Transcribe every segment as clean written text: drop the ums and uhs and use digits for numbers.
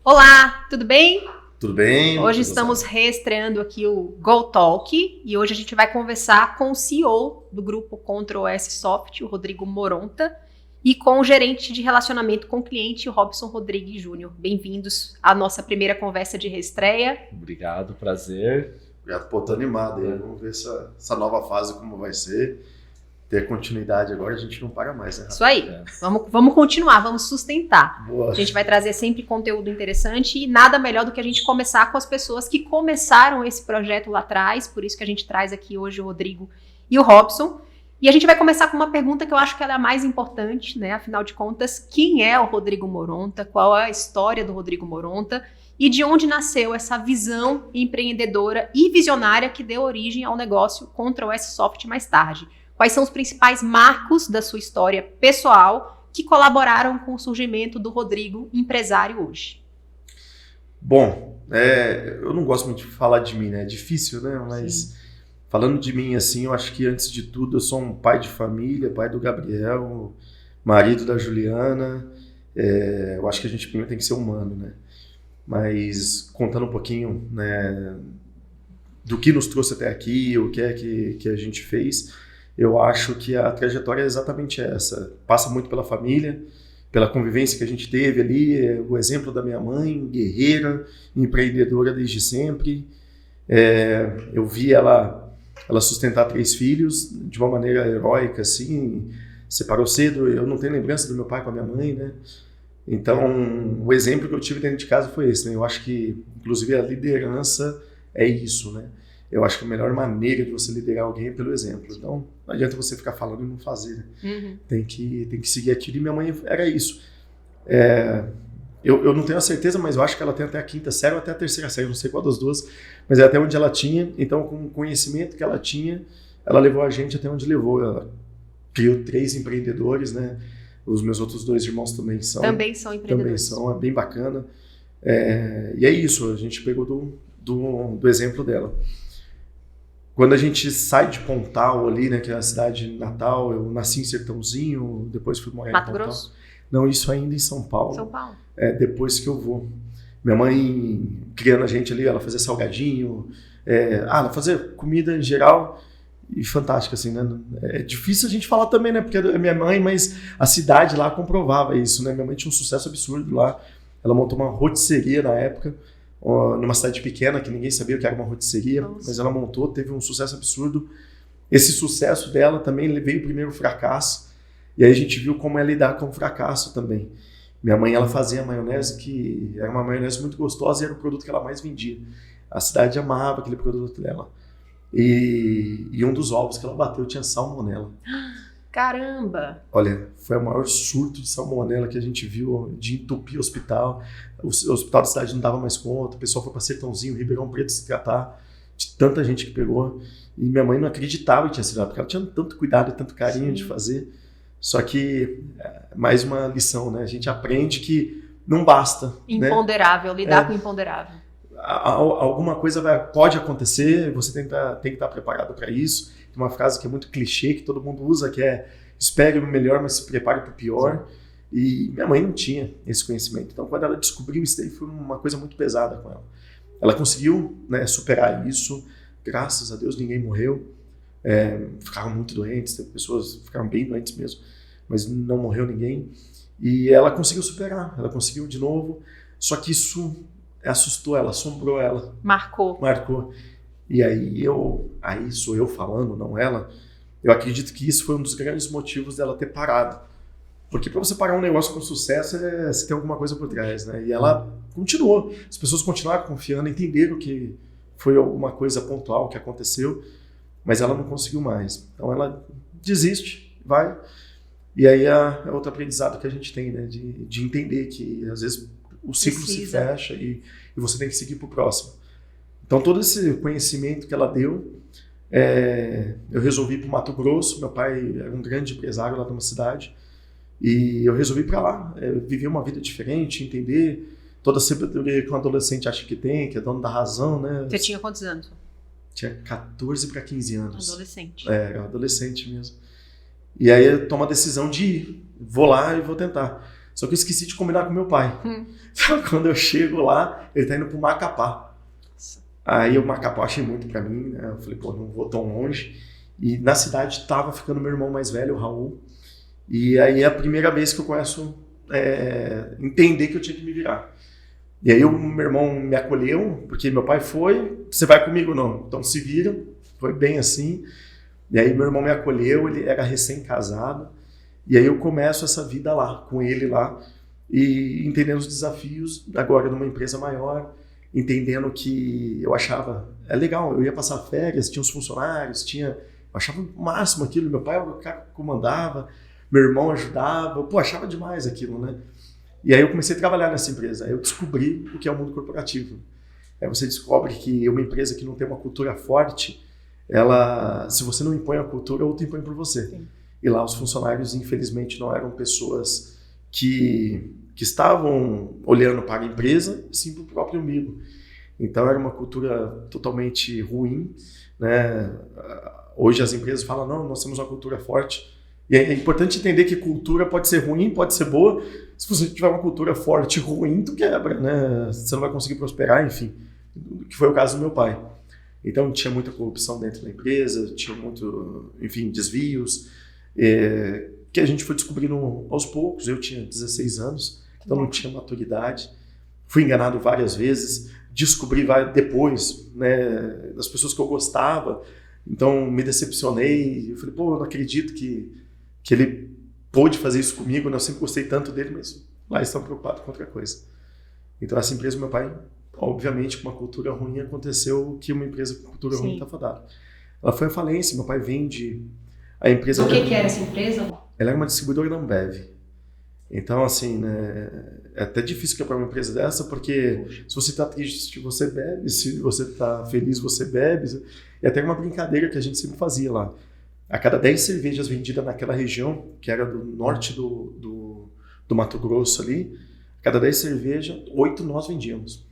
Olá, tudo bem? Tudo bem? Hoje estamos reestreando aqui o Go Talk e hoje a gente vai conversar com o CEO do grupo Ctrl+S Soft, o Rodrigo Moronta, e com o gerente de relacionamento com o cliente, o Robson Rodrigues Júnior. Bem-vindos à nossa primeira conversa de reestreia. Obrigado, prazer. Obrigado, pô, tô animado aí. Vamos ver essa nova fase como vai ser. Ter continuidade agora, a gente não para mais, né? Isso aí. Vamos continuar, vamos sustentar. Boa. A gente vai trazer sempre conteúdo interessante e nada melhor do que a gente começar com as pessoas que começaram esse projeto lá atrás, por isso que a gente traz aqui hoje o Rodrigo e o Robson. E a gente vai começar com uma pergunta que eu acho que ela é a mais importante, né? Afinal de contas, quem é o Rodrigo Moronta? Qual é a história do Rodrigo Moronta? E de onde nasceu essa visão empreendedora e visionária que deu origem ao negócio Ctrl+S Soft mais tarde? Quais são os principais marcos da sua história pessoal que colaboraram com o surgimento do Rodrigo empresário hoje? Bom, eu não gosto muito de falar de mim, né? É difícil, né? Mas falando de mim, assim, eu acho que antes de tudo eu sou um pai de família, pai do Gabriel, marido da Juliana. Eu acho que a gente primeiro tem que ser humano, né? Mas contando um pouquinho, né, do que nos trouxe até aqui, o que é que a gente fez, eu acho que a trajetória é exatamente essa. Passa muito pela família, pela convivência que a gente teve ali, o exemplo da minha mãe, guerreira, empreendedora desde sempre. Eu vi ela sustentar 3 filhos de uma maneira heróica, assim, separou cedo. Eu não tenho lembrança do meu pai com a minha mãe, né? Então, o exemplo que eu tive dentro de casa foi esse, né? Eu acho que, inclusive, a liderança é isso, né? Eu acho que a melhor maneira de você liderar alguém é pelo exemplo. Então, não adianta você ficar falando e não fazer, né? Uhum. Tem que seguir aquilo. E minha mãe era isso. Eu não tenho a certeza, mas eu acho que ela tem até a 5ª série ou até a 3ª série, eu não sei qual das duas, mas é até onde ela tinha. Então, com o conhecimento que ela tinha, ela levou a gente até onde levou. Ela criou 3 empreendedores, né? Os meus outros 2 irmãos também são. Também são empreendedores. Também são, é bem bacana. E é isso, a gente pegou do exemplo dela. Quando a gente sai de Pontal ali, né, que é a cidade natal, eu nasci em Sertãozinho, depois fui morar em Pontal. Mato Grosso? Não, isso ainda em São Paulo. São Paulo. Depois que eu vou. Minha mãe, criando a gente ali, ela fazia salgadinho, ela fazia comida em geral e fantástica, assim, né? É difícil a gente falar também, né, porque é minha mãe, mas a cidade lá comprovava isso, né? Minha mãe tinha um sucesso absurdo lá. Ela montou uma rotisserie na época, numa cidade pequena, que ninguém sabia o que era uma rotisserie, mas ela montou, teve um sucesso absurdo. Esse sucesso dela também veio primeiro o fracasso, e aí a gente viu como é lidar com o fracasso também. Minha mãe, ela fazia maionese, que era uma maionese muito gostosa e era o produto que ela mais vendia. A cidade amava aquele produto dela. E um dos ovos que ela bateu tinha salmonela. Caramba! Olha, foi o maior surto de salmonela que a gente viu, de entupir o hospital. O hospital da cidade não dava mais conta, o pessoal foi para Sertãozinho, Ribeirão Preto se tratar, de tanta gente que pegou. E minha mãe não acreditava que tinha sido, porque ela tinha tanto cuidado e tanto carinho de fazer. Só que, mais uma lição, né? A gente aprende que não basta. Imponderável, né? Lidar com o imponderável. Alguma coisa pode acontecer, você tem que estar preparado para isso. Tem uma frase que é muito clichê, que todo mundo usa, que é: espere o melhor, mas se prepare para o pior. E minha mãe não tinha esse conhecimento. Então, quando ela descobriu isso daí, foi uma coisa muito pesada com ela. Ela conseguiu, né, superar isso. Graças a Deus, ninguém morreu. Ficaram muito doentes, pessoas ficaram bem doentes mesmo, mas não morreu ninguém. E ela conseguiu superar, ela conseguiu de novo. Só que isso assustou ela, assombrou ela. Marcou. E aí sou eu falando, não ela. Eu acredito que isso foi um dos grandes motivos dela ter parado. Porque para você parar um negócio com sucesso, você tem alguma coisa por trás, né? E ela continuou. As pessoas continuaram confiando, entenderam que foi alguma coisa pontual que aconteceu, mas ela não conseguiu mais. Então ela desiste, vai. E aí é outro aprendizado que a gente tem, né? De entender que às vezes o ciclo se fecha e você tem que seguir para o próximo. Então todo esse conhecimento que ela deu, eu resolvi ir para o Mato Grosso. Meu pai era um grande empresário lá de uma cidade e eu resolvi ir para lá, viver uma vida diferente, entender toda a sabedoria que um adolescente acha que tem, que é dono da razão, né? Você tinha quantos anos? Tinha 14 para 15 anos. Adolescente. Era adolescente mesmo. E aí eu tomo a decisão de ir, vou lá e vou tentar. Só que eu esqueci de combinar com meu pai. Então, quando eu chego lá, ele tá indo pro Macapá. Aí o Macapá eu achei muito pra mim, né? Eu falei, pô, não vou tão longe. E na cidade tava ficando meu irmão mais velho, o Raul. E aí é a primeira vez que eu começo a entender que eu tinha que me virar. E aí o meu irmão me acolheu, porque meu pai foi, você vai comigo não? Então se vira, foi bem assim. E aí meu irmão me acolheu, ele era recém-casado. E aí eu começo essa vida lá, com ele lá, e entendendo os desafios agora numa empresa maior, entendendo que eu achava, legal, eu ia passar férias, tinha os funcionários, eu achava o máximo aquilo, meu pai era o cara que comandava, meu irmão ajudava, pô, achava demais aquilo, né? E aí eu comecei a trabalhar nessa empresa, aí eu descobri o que é o mundo corporativo. Aí você descobre que uma empresa que não tem uma cultura forte, se você não impõe a cultura, outra impõe por você. Sim. E lá os funcionários, infelizmente, não eram pessoas que estavam olhando para a empresa, sim para o próprio umbigo. Então era uma cultura totalmente ruim, né? Hoje as empresas falam, não, nós temos uma cultura forte. E é importante entender que cultura pode ser ruim, pode ser boa. Se você tiver uma cultura forte e ruim, tu quebra, né? Você não vai conseguir prosperar, enfim. Que foi o caso do meu pai. Então tinha muita corrupção dentro da empresa, tinha muito, enfim, desvios, que a gente foi descobrindo aos poucos. Eu tinha 16 anos, então não tinha maturidade. Fui enganado várias vezes, descobri depois, né, das pessoas que eu gostava. Então me decepcionei, eu falei, pô, eu não acredito que ele pôde fazer isso comigo, né? Eu sempre gostei tanto dele, mas lá estão preocupados com outra coisa. Então essa empresa, meu pai, obviamente com uma cultura ruim, aconteceu o que uma empresa com cultura ruim está fadada. Ela foi à falência, meu pai vende a empresa... O que era essa empresa? Ela era uma distribuidora da Ambev. Então, assim, né, é até difícil quebrar uma empresa dessa, porque se você está triste, você bebe, se você está feliz, você bebe. E até uma brincadeira que a gente sempre fazia lá. A cada 10 cervejas vendidas naquela região, que era do norte do Mato Grosso ali, a cada 10 cervejas, 8 nós vendíamos.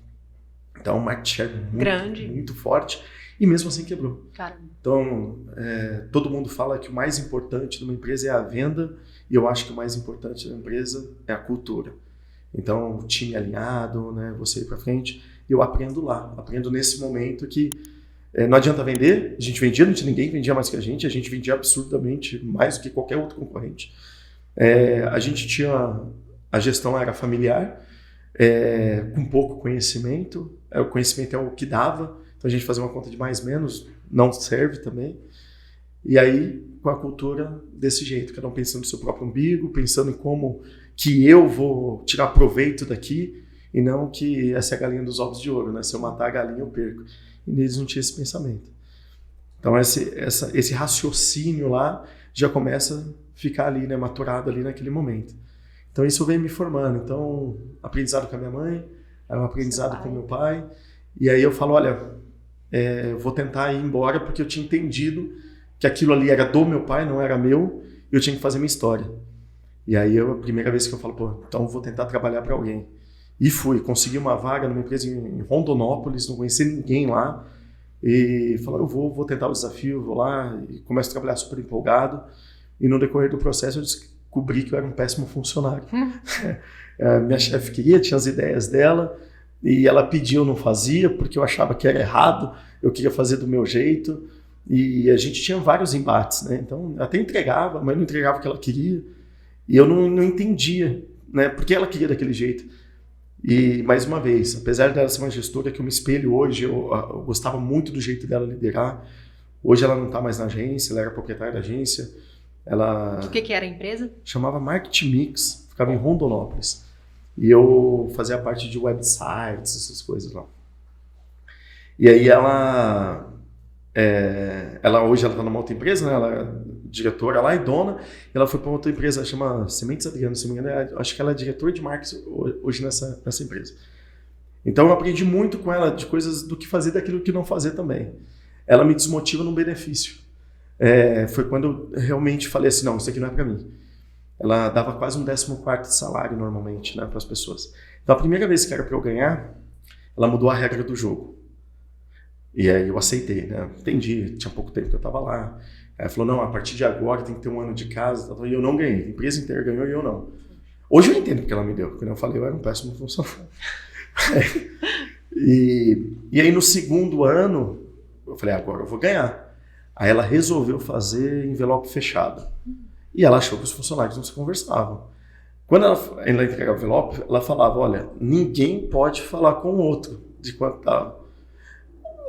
Então, um market share muito grande, muito forte, e mesmo assim quebrou. Caramba. Então, todo mundo fala que o mais importante de uma empresa é a venda, e eu acho que o mais importante da empresa é a cultura. Então, o time alinhado, né, você ir para frente, e eu aprendo lá, aprendo nesse momento que não adianta vender, a gente vendia, não tinha ninguém que vendia mais que a gente vendia absurdamente mais do que qualquer outro concorrente. A gente tinha, a gestão era familiar, com pouco conhecimento, o conhecimento é o que dava, então a gente fazia uma conta de mais menos, não serve também. E aí, com a cultura desse jeito, cada um pensando no seu próprio umbigo, pensando em como que eu vou tirar proveito daqui, e não que essa é a galinha dos ovos de ouro, né? Se eu matar a galinha, eu perco. E neles não tinha esse pensamento. Então esse raciocínio lá já começa a ficar ali, né, maturado ali naquele momento. Então isso veio me formando. Então, aprendizado com a minha mãe, um aprendizado com meu pai. E aí eu falo, olha, eu vou tentar ir embora porque eu tinha entendido que aquilo ali era do meu pai, não era meu, e eu tinha que fazer minha história. E aí a primeira vez que eu falo, pô, então eu vou tentar trabalhar para alguém. E consegui uma vaga numa empresa em Rondonópolis, não conhecia ninguém lá, e falei, eu vou tentar o desafio, vou lá, e começo a trabalhar super empolgado, e no decorrer do processo eu descobri que eu era um péssimo funcionário. Minha chefe tinha as ideias dela, e ela pediu, eu não fazia, porque eu achava que era errado, eu queria fazer do meu jeito, e a gente tinha vários embates, né? Então até entregava, mas não entregava o que ela queria, e eu não entendia, né, porque ela queria daquele jeito. E, mais uma vez, apesar dela ser uma gestora que eu me espelho hoje, eu gostava muito do jeito dela liderar. Hoje ela não está mais na agência, ela era proprietária da agência. O que era a empresa? Chamava Market Mix, ficava em Rondonópolis. E eu fazia parte de websites, essas coisas lá. E aí ela hoje ela está numa outra empresa, né? Ela é diretora lá e dona, e ela foi para outra empresa, chama Sementes Adriano, se não me engano, acho que ela é diretora de marketing hoje nessa empresa. Então eu aprendi muito com ela de coisas do que fazer, daquilo que não fazer também. Ela me desmotiva num benefício. Foi quando eu realmente falei assim, não, isso aqui não é para mim. Ela dava quase um 14º de salário normalmente, né, para as pessoas. Então a primeira vez que era para eu ganhar, ela mudou a regra do jogo. E aí eu aceitei, né? Entendi, tinha pouco tempo que eu estava lá. Ela falou, não, a partir de agora tem que ter um ano de casa. E eu não ganhei, a empresa inteira ganhou e eu não. Hoje eu entendo porque ela me deu. Quando eu falei, eu era um péssimo funcionário. E aí no segundo ano, eu falei, agora eu vou ganhar. Aí ela resolveu fazer envelope fechado. E ela achou que os funcionários não se conversavam. Quando ela entregava o envelope, ela falava, olha, ninguém pode falar com o outro de quanto estava.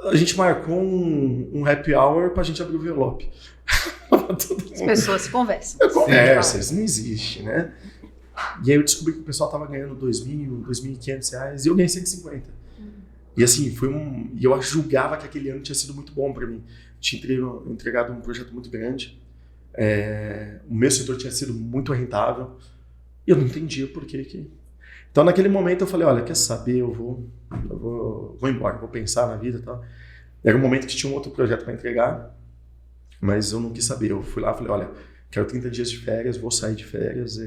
A gente marcou um happy hour pra gente abrir o envelope. As pessoas se conversam. Conversa, isso não existe, né? E aí eu descobri que o pessoal tava ganhando R$2.000, R$2.500 e eu ganhei 150. E assim, e eu julgava que aquele ano tinha sido muito bom para mim. Tinha entregado um projeto muito grande. O meu setor tinha sido muito rentável. E eu não entendia por que. Então naquele momento eu falei, olha, quer saber, eu vou embora, vou pensar na vida e tal. Era um momento que tinha um outro projeto para entregar, mas eu não quis saber. Eu fui lá e falei, olha, quero 30 dias de férias, vou sair de férias.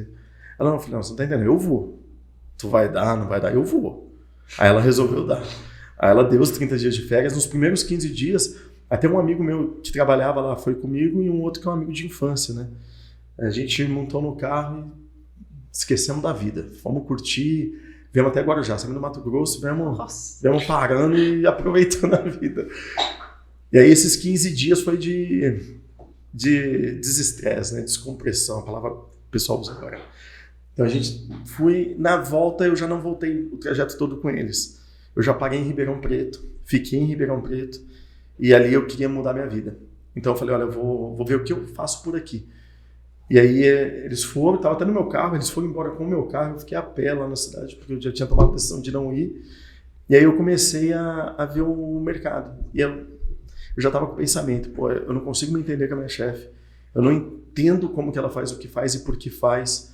Ela não, falei, não, você não tá entendendo, eu vou. Tu vai dar, não vai dar, eu vou. Aí ela resolveu dar. Aí ela deu os 30 dias de férias. Nos primeiros 15 dias, até um amigo meu que trabalhava lá foi comigo e um outro que é um amigo de infância, né? A gente montou no carro e esquecemos da vida. Fomos curtir, viemos até Guarujá, saímos do Mato Grosso, viemos parando e aproveitando a vida. E aí esses 15 dias foi de desestresse, né? Descompressão, a palavra que o pessoal usa agora. Então a gente na volta eu já não voltei o trajeto todo com eles. Eu já parei em Ribeirão Preto, fiquei em Ribeirão Preto e ali eu queria mudar minha vida. Então eu falei, olha, eu vou ver o que eu faço por aqui. E aí eles foram, estava até no meu carro, eles foram embora com o meu carro, eu fiquei a pé lá na cidade, porque eu já tinha tomado a decisão de não ir. E aí eu comecei a ver o mercado. E eu já estava com o pensamento, pô, eu não consigo me entender com a minha chefe, eu não entendo como que ela faz o que faz e por que faz,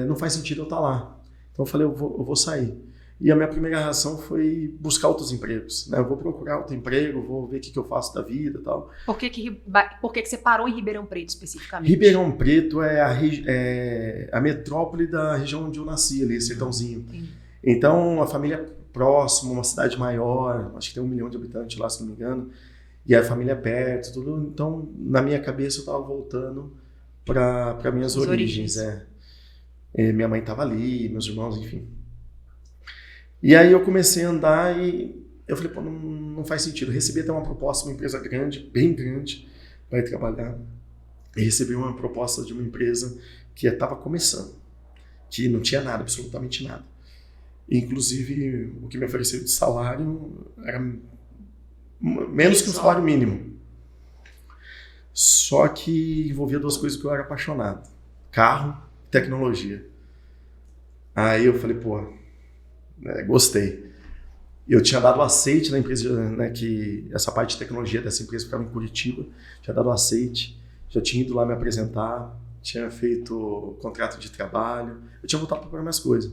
não faz sentido eu estar lá. Então eu falei, eu vou sair. E a minha primeira reação foi buscar outros empregos, né? Eu vou procurar outro emprego, vou ver o que eu faço da vida e tal. Por que você parou em Ribeirão Preto especificamente? Ribeirão Preto é a metrópole da região onde eu nasci, ali, Sertãozinho. Então, a família é próxima, uma cidade maior, acho que tem 1 milhão de habitantes lá, se não me engano, e a família é perto, tudo. Então, na minha cabeça, eu estava voltando para minhas origens. Minha mãe estava ali, meus irmãos, enfim. E aí eu comecei a andar e eu falei, pô, não faz sentido. Eu recebi até uma proposta de uma empresa grande, bem grande, para ir trabalhar. E recebi uma proposta de uma empresa que estava começando, que não tinha nada, absolutamente nada. E, inclusive, o que me ofereceu de salário era menos que o salário mínimo. Só que envolvia 2 coisas que eu era apaixonado. Carro e tecnologia. Aí eu falei, pô, gostei. Eu tinha dado aceite na empresa, né, que essa parte de tecnologia dessa empresa ficava em Curitiba. Tinha dado aceite, já tinha ido lá me apresentar, tinha feito contrato de trabalho. Eu tinha voltado para procurar minhas coisas.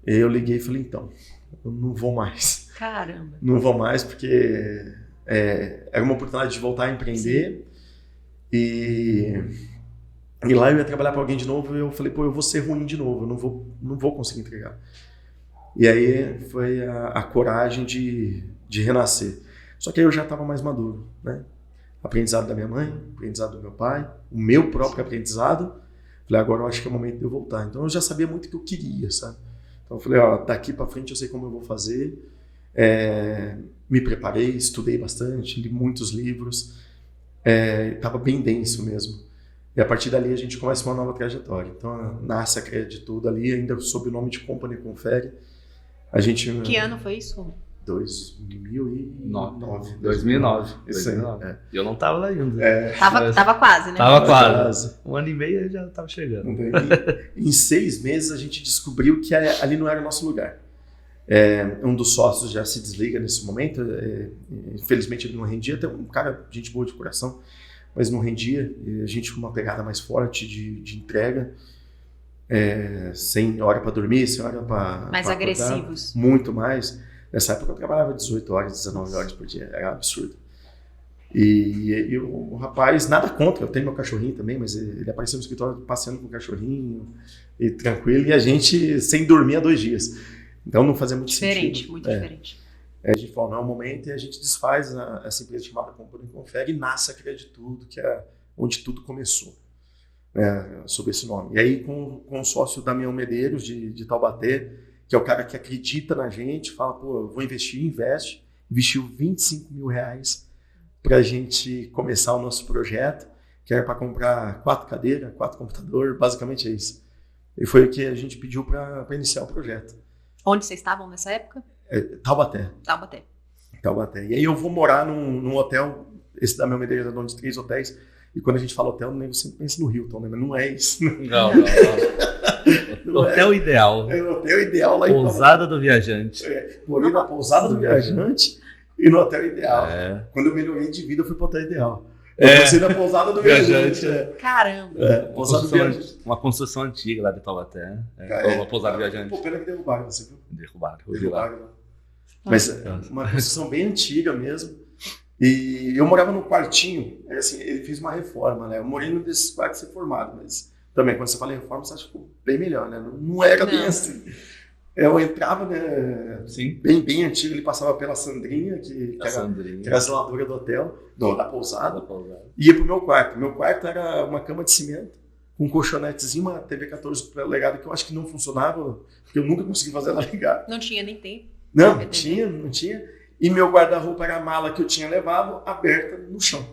E aí eu liguei e falei, então, eu não vou mais. Caramba. Não vou mais porque era uma oportunidade de voltar a empreender. E lá eu ia trabalhar para alguém de novo e eu falei, pô, eu vou ser ruim de novo, eu não vou conseguir entregar. E aí foi a coragem de renascer. Só que aí eu já estava mais maduro, né? Aprendizado da minha mãe, aprendizado do meu pai, o meu próprio aprendizado. Falei, agora eu acho que é o momento de eu voltar. Então eu já sabia muito o que eu queria, sabe? Então eu falei, ó, daqui para frente eu sei como eu vou fazer. Me preparei, estudei bastante, li muitos livros. Estava bem denso mesmo. E a partir dali a gente começa uma nova trajetória. Então nasce a Creditudo ali, ainda sob o nome de Company Confere. Que ano foi isso? 2009. 2009. Isso aí. E eu não tava lá ainda. Tava quase, né? Tava quase. 1 ano e meio eu já tava chegando. Em 6 meses a gente descobriu que ali não era o nosso lugar. Um dos sócios já se desliga nesse momento. Infelizmente ele não rendia. Até um cara, gente boa de coração, mas não rendia. E a gente com uma pegada mais forte de entrega. Sem hora para dormir, sem hora para mais pra agressivos. Acordar, muito mais. Nessa época eu trabalhava 18 horas, 19 horas por dia, era absurdo. E o rapaz, nada contra, eu tenho meu cachorrinho também, mas ele apareceu no escritório passeando com o cachorrinho, e tranquilo, e a gente sem dormir há 2 dias. Então não fazia muito sentido. Muito diferente. A gente falou, não é o momento, e a gente desfaz essa empresa chamada Company Confere e nasce a Creditudo, que é onde tudo começou. né, sob esse nome. E aí com o sócio Damião Medeiros, de Taubaté, que é o cara que acredita na gente, fala, pô, eu vou investir, investiu R$25 mil para a gente começar o nosso projeto, que era para comprar 4 cadeiras, 4 computadores, basicamente é isso. E foi o que a gente pediu para iniciar o projeto. Onde vocês estavam nessa época? Taubaté. Taubaté. E aí eu vou morar num hotel, esse da minha Medeiros é dono de 3 hotéis, e quando a gente fala hotel, eu sempre penso no Hilton, né? Mas não é isso. Não. Hotel ideal. É o hotel ideal lá em Pousada do Viajante. Morei na Pousada do Viajante e no hotel ideal. É. Quando eu melhorei de vida, eu fui pro hotel ideal. Eu passei na Pousada do Viajante. Caramba! Pousada do Viajante. Uma construção antiga lá de Taubaté. Uma Pousada do Viajante. Pô, pena que derrubaram, você viu? Derrubaram. Mas uma construção bem antiga mesmo. E eu morava num quartinho, assim, ele fez uma reforma, né? Eu morei num desses quartos reformados, mas também quando você fala em reforma, você acha que ficou bem melhor, né? Não era bem assim. Eu entrava, né? Sim. Bem antigo, ele passava pela Sandrinha, que era a zeladora do hotel, da pousada. Ia pro meu quarto. Meu quarto era uma cama de cimento, com um colchonetezinho, uma TV 14 polegadas que eu acho que não funcionava, porque eu nunca consegui fazer ela ligar. Não tinha nem tempo. Não tinha. E meu guarda-roupa era a mala que eu tinha levado aberta no chão.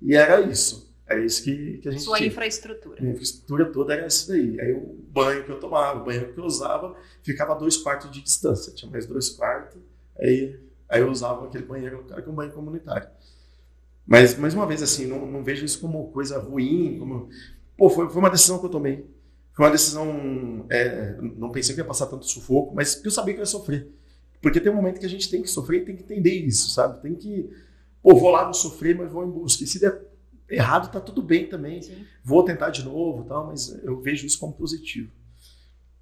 E era isso. É isso que a gente Sua tinha. infraestrutura. Minha infraestrutura toda era isso daí. Aí o banho que eu tomava, o banheiro que eu usava, ficava a 2 quartos de distância. Tinha mais 2 quartos. Aí eu usava aquele banheiro, que era um banho comunitário. Mas, mais uma vez, assim, não vejo isso como coisa ruim. Foi uma decisão que eu tomei. Foi uma decisão... não pensei que ia passar tanto sufoco, mas que eu sabia que eu ia sofrer. Porque tem um momento que a gente tem que sofrer e tem que entender isso, sabe? Tem que... vou lá, vou sofrer, mas vou em busca. E se der errado, tá tudo bem também. Sim. Vou tentar de novo, tal, mas eu vejo isso como positivo.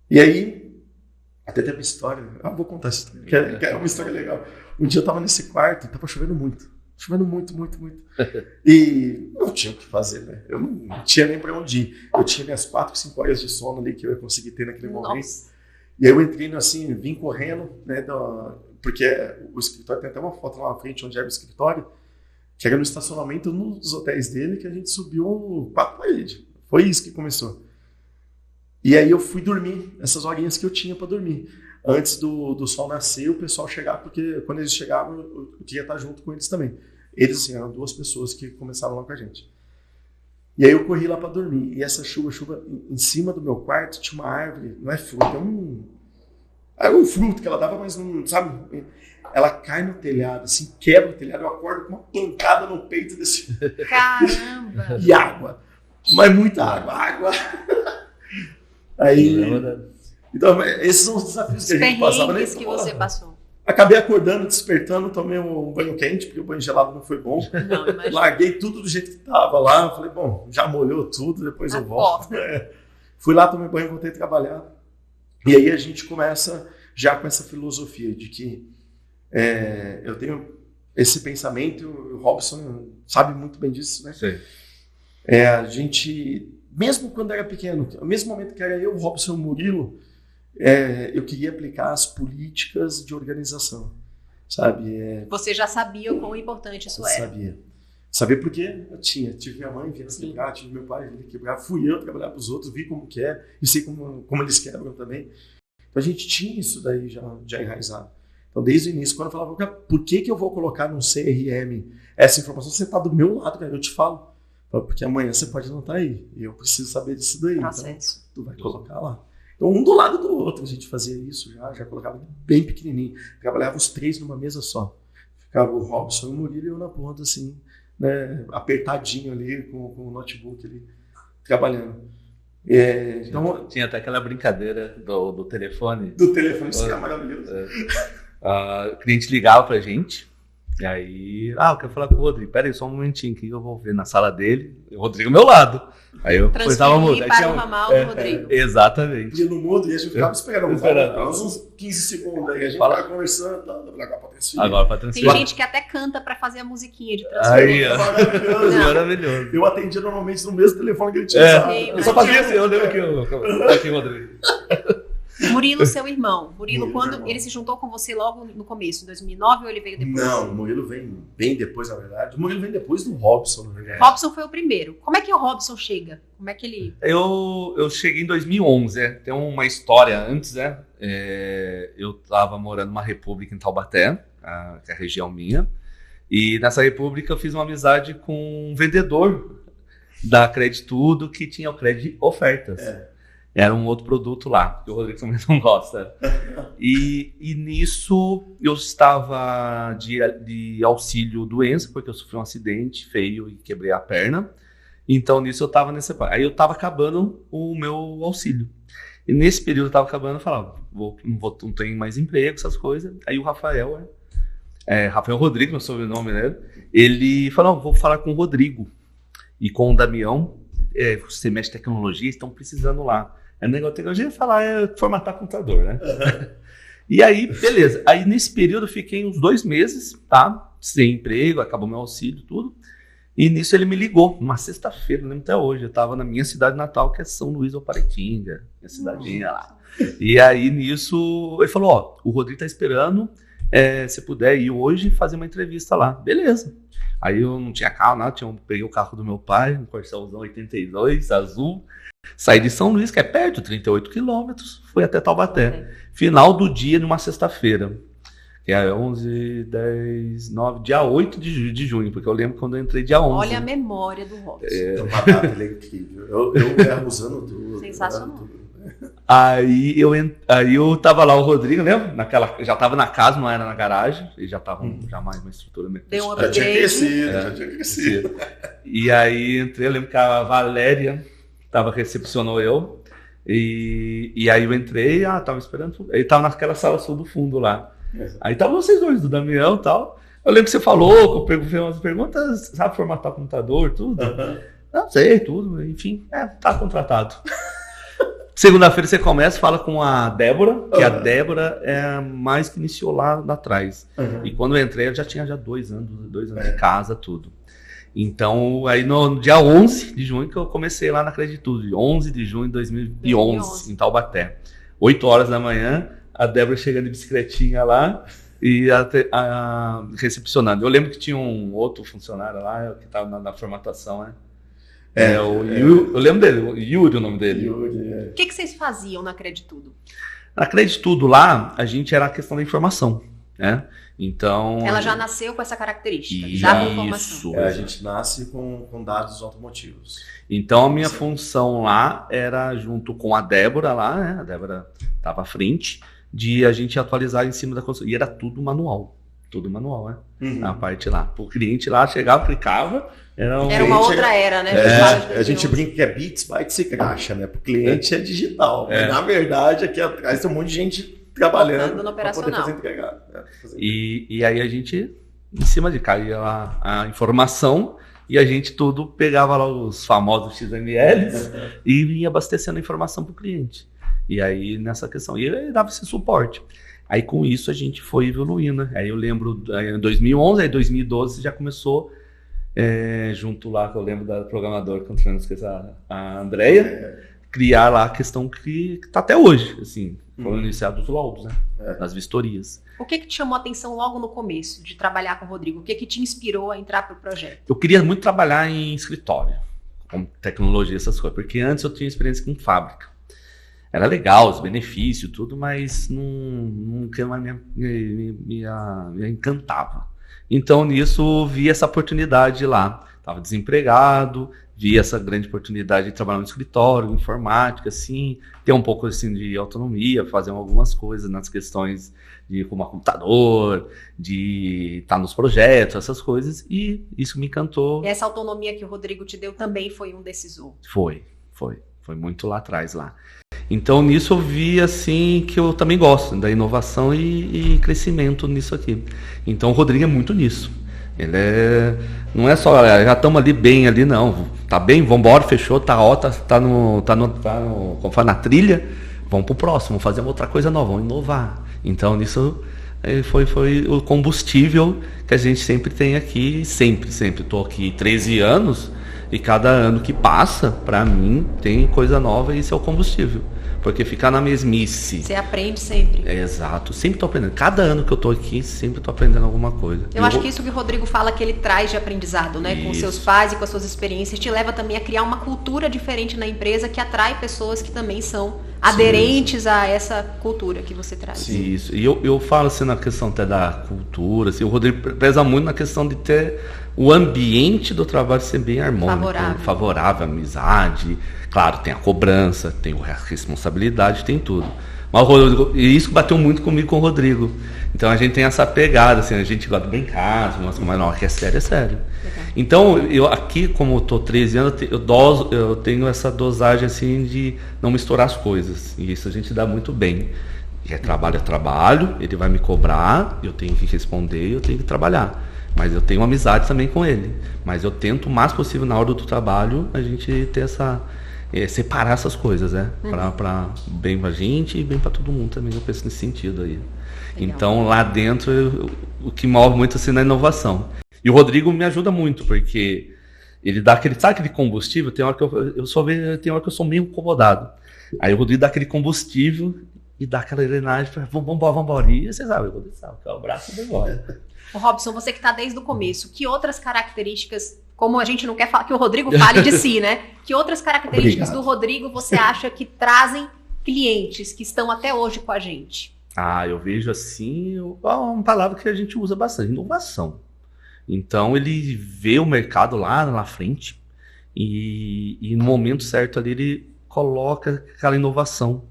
E aí, até tem uma história... vou contar essa história, que é uma história legal. Um dia eu tava nesse quarto e tava chovendo muito. Chovendo muito. E não tinha o que fazer, né? Eu não tinha nem pra onde ir. Eu tinha minhas 4, 5 horas de sono ali que eu ia conseguir ter naquele momento. E aí eu entrei assim, vim correndo, né, porque o escritório tem até uma foto lá na frente onde era o escritório, que era no estacionamento nos hotéis dele, que a gente subiu 4 paredes. Foi isso que começou. E aí eu fui dormir, essas horinhas que eu tinha para dormir. Antes do sol nascer, o pessoal chegar, porque quando eles chegavam, eu queria estar junto com eles também. Eles, assim, eram 2 pessoas que começaram lá com a gente. E aí eu corri lá para dormir. E essa chuva em cima do meu quarto tinha uma árvore, não é fruta, era um fruto que ela dava, mas não, sabe? Ela cai no telhado, assim, quebra o telhado, eu acordo com uma pancada no peito desse... Caramba! E água, mas muita água. Aí... Então, esses são os desafios que a gente passava. Os que você passou. Acabei acordando, despertando, tomei um banho quente, porque o banho gelado não foi bom. Não, imagina. Larguei tudo do jeito que estava lá. Falei, bom, já molhou tudo, depois eu volto. Fui lá, tomei banho, voltei a trabalhar. E aí a gente começa já com essa filosofia de que eu tenho esse pensamento, o Robson sabe muito bem disso, né? Sim. A gente, mesmo quando era pequeno, no mesmo momento que era eu, o Robson e o Murilo, eu queria aplicar as políticas de organização, sabe? Você já sabia o quão importante isso era? Sabia porque eu tive minha mãe vindo quebrar, tive meu pai vindo quebrar, fui eu trabalhar para os outros, vi como que é e sei como eles quebram também. Então a gente tinha isso daí já enraizado. Então desde o início, quando eu falava, por que eu vou colocar num CRM essa informação? Você está do meu lado, cara, eu te falo. Porque amanhã você pode não estar aí e eu preciso saber disso daí. Processo. Então tu vai colocar lá. Então, um do lado do outro, a gente fazia isso já colocava bem pequenininho. Trabalhava os 3 numa mesa só. Ficava o Robson, o Murilo e eu na ponta, assim, né, apertadinho ali, com o notebook ali, trabalhando. Então, tinha até aquela brincadeira do telefone. Do telefone, isso é maravilhoso. O cliente ligava pra gente, e aí, eu quero falar com o Rodrigo. Pera aí, só um momentinho que eu vou ver na sala dele. O Rodrigo ao meu lado. Aí eu transferir mudo. Para o ramal do Rodrigo. Exatamente. Ia no mudo e a gente ficava esperando. Uns 15 segundos aí. A gente ficava conversando. Agora para transferir. Tem gente que até canta para fazer a musiquinha de transferir. Maravilhoso. Eu atendia normalmente no mesmo telefone que ele tinha. Eu só fazia assim, eu lembro aqui, Rodrigo. Murilo, seu irmão. Murilo, Murilo, quando meu irmão. ele se juntou com você logo no começo, em 2009, ou ele veio depois? Não, o Murilo vem bem depois, na verdade. O Murilo vem depois do Robson, na verdade. Robson foi o primeiro. Como é que o Robson chega? Como é que ele... Eu cheguei em 2011, né? Tem uma história antes, né? Eu estava morando numa república em Taubaté, que é a região minha, e nessa república eu fiz uma amizade com um vendedor da Creditudo que tinha o Credit Ofertas. Era um outro produto lá, que o Rodrigo também não gosta. E nisso eu estava de auxílio doença, porque eu sofri um acidente feio e quebrei a perna. Então nisso eu estava nesse... Aí eu estava acabando o meu auxílio. E nesse período eu estava acabando, eu falava, não tenho mais emprego, essas coisas. Aí o Rafael, Rafael Rodrigues, meu sobrenome, né? Ele falou, vou falar com o Rodrigo e com o Damião. Você mexe em tecnologia, estão precisando lá. Negócio de tecnologia é falar, formatar computador, né? E aí, beleza. Aí nesse período eu fiquei uns 2 meses, tá? Sem emprego, acabou meu auxílio, tudo. E nisso ele me ligou, numa sexta-feira, não lembro até hoje. Eu tava na minha cidade natal, que é São Luís do Paraitinga, minha cidadinha lá. E aí nisso, ele falou, o Rodrigo tá esperando, se puder ir hoje fazer uma entrevista lá. Beleza. Aí eu não tinha carro, nada, peguei o carro do meu pai, um Corcelzão 82, azul. Saí de São Luís, que é perto, 38 quilômetros, fui até Taubaté. Final do dia, numa sexta-feira. Que é 11, 10, 9, dia 8 de junho, porque eu lembro quando eu entrei dia 11. Olha a memória do Robson. Ele é incrível. Eu usando tudo. Sensacional. Aí eu tava lá, o Rodrigo, lembra? Já tava na casa, não era na garagem, ele já tava já mais uma estrutura. Deu um Já tinha upgrade. crescido. E aí entrei, eu lembro que a Valéria recepcionou eu, e aí eu entrei, tava esperando, ele tava naquela sala sul do fundo lá. Aí estavam vocês dois, do Damião e tal. Eu lembro que você falou, que eu fiz umas perguntas, sabe formatar computador, tudo? Não sei, tudo, enfim, tá contratado. Segunda-feira você começa, fala com a Débora, que a Débora é a mais que iniciou lá atrás. E quando eu entrei, eu já tinha 2 anos de casa, tudo. Então, aí no dia 11 de junho que eu comecei lá na Creditudo, 11 de junho de 2011, em Taubaté. 8 horas da manhã, a Débora chega de bicicletinha lá e recepcionando. Eu lembro que tinha um outro funcionário lá que estava na formatação, né? Eu lembro dele, o Yuri, o nome dele. O que vocês faziam na Creditudo? Na Creditudo lá, a gente era a questão da informação, né? Então... Ela já nasceu com essa característica, já da informação. A gente nasce com dados automotivos. Então a minha função lá era, junto com a Débora lá, né? A Débora estava à frente, de a gente atualizar em cima da construção. E era tudo manual, né? A parte lá. O cliente lá chegava, clicava... Era uma outra era, né? A gente brinca que é bits, bytes e caixa, né? Para o cliente é digital. Na verdade, aqui atrás tem um monte de gente trabalhando para poder fazer entregar. E aí a gente, em cima de caía lá a informação e a gente tudo pegava lá os famosos XMLs e vinha abastecendo a informação para o cliente. E aí nessa questão, e ele dava esse suporte. Aí com isso a gente foi evoluindo, né? Aí eu lembro, em 2011, aí 2012 já começou... junto lá, que eu lembro da programadora que eu esqueci, a Andrea, criar lá a questão que tá até hoje, assim, foram iniciados os laudos, né, nas vistorias. O que te chamou a atenção logo no começo de trabalhar com o Rodrigo? O que te inspirou a entrar pro projeto? Eu queria muito trabalhar em escritório, com tecnologia, essas coisas, porque antes eu tinha experiência com fábrica. Era legal, os benefícios, tudo, mas nunca mais me encantava. Então, nisso, vi essa oportunidade lá. Estava desempregado, vi essa grande oportunidade de trabalhar no escritório, informática, assim, ter um pouco assim, de autonomia, fazer algumas coisas nas questões de como computador, de estar nos projetos, essas coisas, e isso me encantou. E essa autonomia que o Rodrigo te deu também foi um decisor? Foi muito lá atrás, lá. Então, nisso eu vi, assim, que eu também gosto da inovação e crescimento nisso aqui. Então, o Rodrigo é muito nisso. Ele não é só, já estamos ali bem ali, não. Tá bem, vamos embora, fechou, tá como fala, na trilha, vamos pro próximo, vamos fazer uma outra coisa nova, vamos inovar. Então, nisso foi o combustível que a gente sempre tem aqui, sempre. Estou aqui 13 anos e cada ano que passa, para mim, tem coisa nova e isso é o combustível. Porque ficar na mesmice... Você aprende sempre. Exato, sempre estou aprendendo. Cada ano que eu estou aqui, sempre estou aprendendo alguma coisa. Eu acho que isso que o Rodrigo fala que ele traz de aprendizado, né? Com seus pais e com as suas experiências, te leva também a criar uma cultura diferente na empresa que atrai pessoas que também são aderentes a essa cultura que você traz. Sim. Isso, e eu falo assim na questão até da cultura, assim, o Rodrigo preza muito na questão de ter o ambiente do trabalho ser bem harmônico, favorável, amizade. Claro, tem a cobrança, tem a responsabilidade, tem tudo. Mas o Rodrigo, e isso bateu muito comigo com o Rodrigo. Então a gente tem essa pegada, assim, a gente gosta de brincar, mas não, que é sério, é sério. Então, eu aqui, como eu tô 13 anos, eu tenho essa dosagem assim de não misturar as coisas. E isso a gente dá muito bem. É trabalho, ele vai me cobrar, eu tenho que responder, eu tenho que trabalhar. Mas eu tenho amizade também com ele. Mas eu tento o mais possível na hora do trabalho a gente ter essa... separar essas coisas, né? Para bem pra gente e bem para todo mundo também, eu penso nesse sentido aí. Legal. Então, lá dentro, o que move muito assim na inovação. E o Rodrigo me ajuda muito, porque ele dá aquele, sabe aquele combustível? Tem hora que eu sou meio incomodado. Aí o Rodrigo dá aquele combustível e dá aquela engrenagem, vamos embora. E você sabe, o Rodrigo sabe, que é o braço vai embora. Ô Robson, você que está desde o começo, que outras características, como a gente não quer falar que o Rodrigo fale de si, né? Que outras características do Rodrigo você acha que trazem clientes que estão até hoje com a gente? Eu vejo assim, uma palavra que a gente usa bastante, inovação. Então ele vê o mercado lá na frente e no momento certo ali ele coloca aquela inovação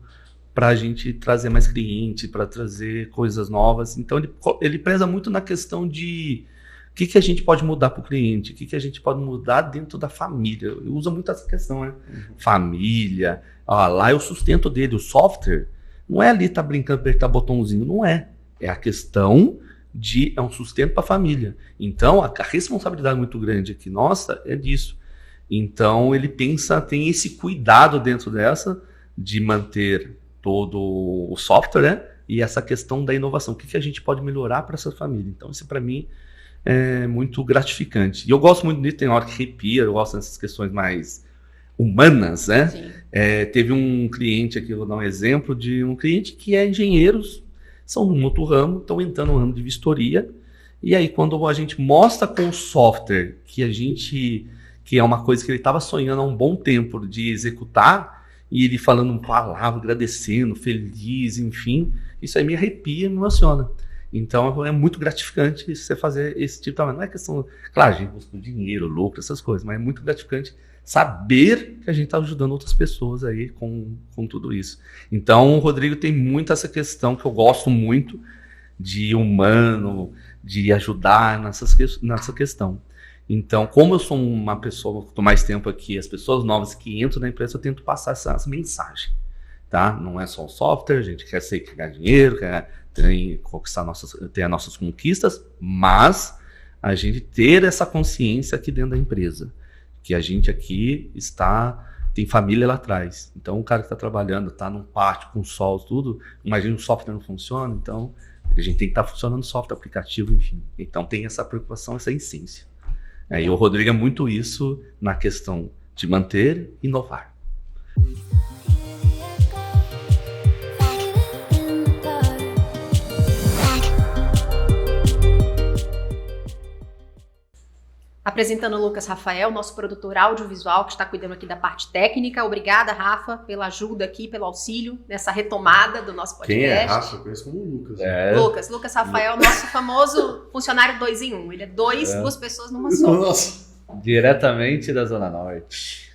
para a gente trazer mais clientes, para trazer coisas novas. Então ele preza muito na questão de o que a gente pode mudar para o cliente, o que a gente pode mudar dentro da família. Eu uso muito essa questão, né? Família, lá é o sustento dele, o software. Não é ali tá brincando, apertar botãozinho, não é. É a questão é um sustento para a família. Então a responsabilidade muito grande aqui, nossa, é disso. Então ele tem esse cuidado dentro dessa de manter todo o software, né? E essa questão da inovação, o que a gente pode melhorar para essa família. Então isso para mim é muito gratificante. E eu gosto muito disso, tem hora que arrepia, eu gosto dessas questões mais humanas, né? Teve um cliente aqui, vou dar um exemplo de um cliente que é engenheiros, são no outro ramo, estão entrando no ramo de vistoria, e aí quando a gente mostra com o software que é uma coisa que ele estava sonhando há um bom tempo de executar, e ele falando uma palavra, agradecendo, feliz, enfim, isso aí me arrepia, me emociona. Então é muito gratificante você fazer esse tipo de trabalho. Não é questão, claro, a gente busca dinheiro, lucro, essas coisas, mas é muito gratificante saber que a gente está ajudando outras pessoas aí com tudo isso. Então o Rodrigo tem muito essa questão que eu gosto muito de humano, de ajudar nessa questão. Então, como eu sou uma pessoa que estou mais tempo aqui, as pessoas novas que entram na empresa, eu tento passar essa mensagem. Tá? Não é só o software, a gente quer ganhar dinheiro, quer conquistar ter as nossas conquistas, mas a gente ter essa consciência aqui dentro da empresa, que a gente aqui tem família lá atrás. Então o cara que está trabalhando, está num pátio com sol, tudo, imagina o software não funciona, então a gente tem que estar funcionando o software, aplicativo, enfim. Então tem essa preocupação, essa essência. E o Rodrigo é muito isso na questão de manter e inovar. Apresentando o Lucas Rafael, nosso produtor audiovisual, que está cuidando aqui da parte técnica. Obrigada, Rafa, pela ajuda aqui, pelo auxílio nessa retomada do nosso podcast. Quem é Rafa? Eu conheço como Lucas. Lucas Rafael, nosso famoso funcionário 2 em 1. Ele é duas pessoas numa só. Nossa. Diretamente da Zona Norte.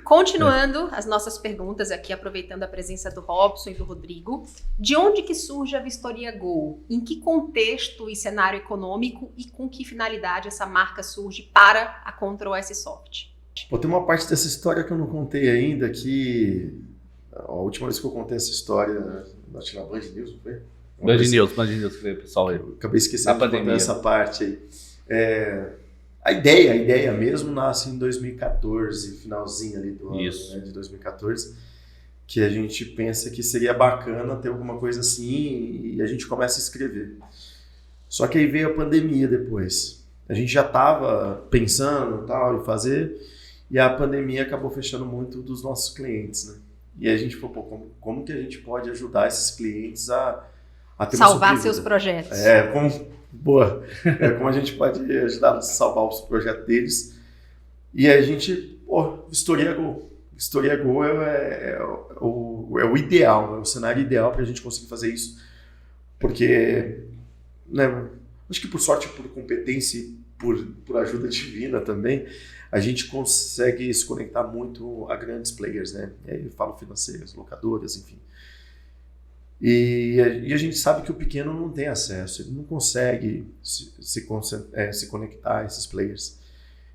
Continuando as nossas perguntas aqui, aproveitando a presença do Robson e do Rodrigo, de onde que surge a Vistoria Go? Em que contexto e cenário econômico e com que finalidade essa marca surge para a Control S Soft? Tem uma parte dessa história que eu não contei ainda, que a última vez que eu contei essa história, acho que na Band News, não foi? Band News, pessoal aí. Eu acabei esquecendo de contar essa parte aí. A ideia mesmo nasce em 2014, finalzinho ali do ano, né, de 2014, que a gente pensa que seria bacana ter alguma coisa assim e a gente começa a escrever. Só que aí veio a pandemia depois. A gente já estava pensando tal, em fazer, e a pandemia acabou fechando muito dos nossos clientes, né? E a gente falou, pô, como que a gente pode ajudar esses clientes a ter Salvar seus projetos. Como a gente pode ajudar a salvar os projetos deles. E a gente, Vistoria Go. Vistoria Go é o ideal, é o cenário ideal para a gente conseguir fazer isso. Porque, né, acho que por sorte, por competência e por ajuda divina também, a gente consegue se conectar muito a grandes players, né? E aí eu falo financeiras, locadoras, enfim. E a gente sabe que o pequeno não tem acesso, ele não consegue se conectar a esses players.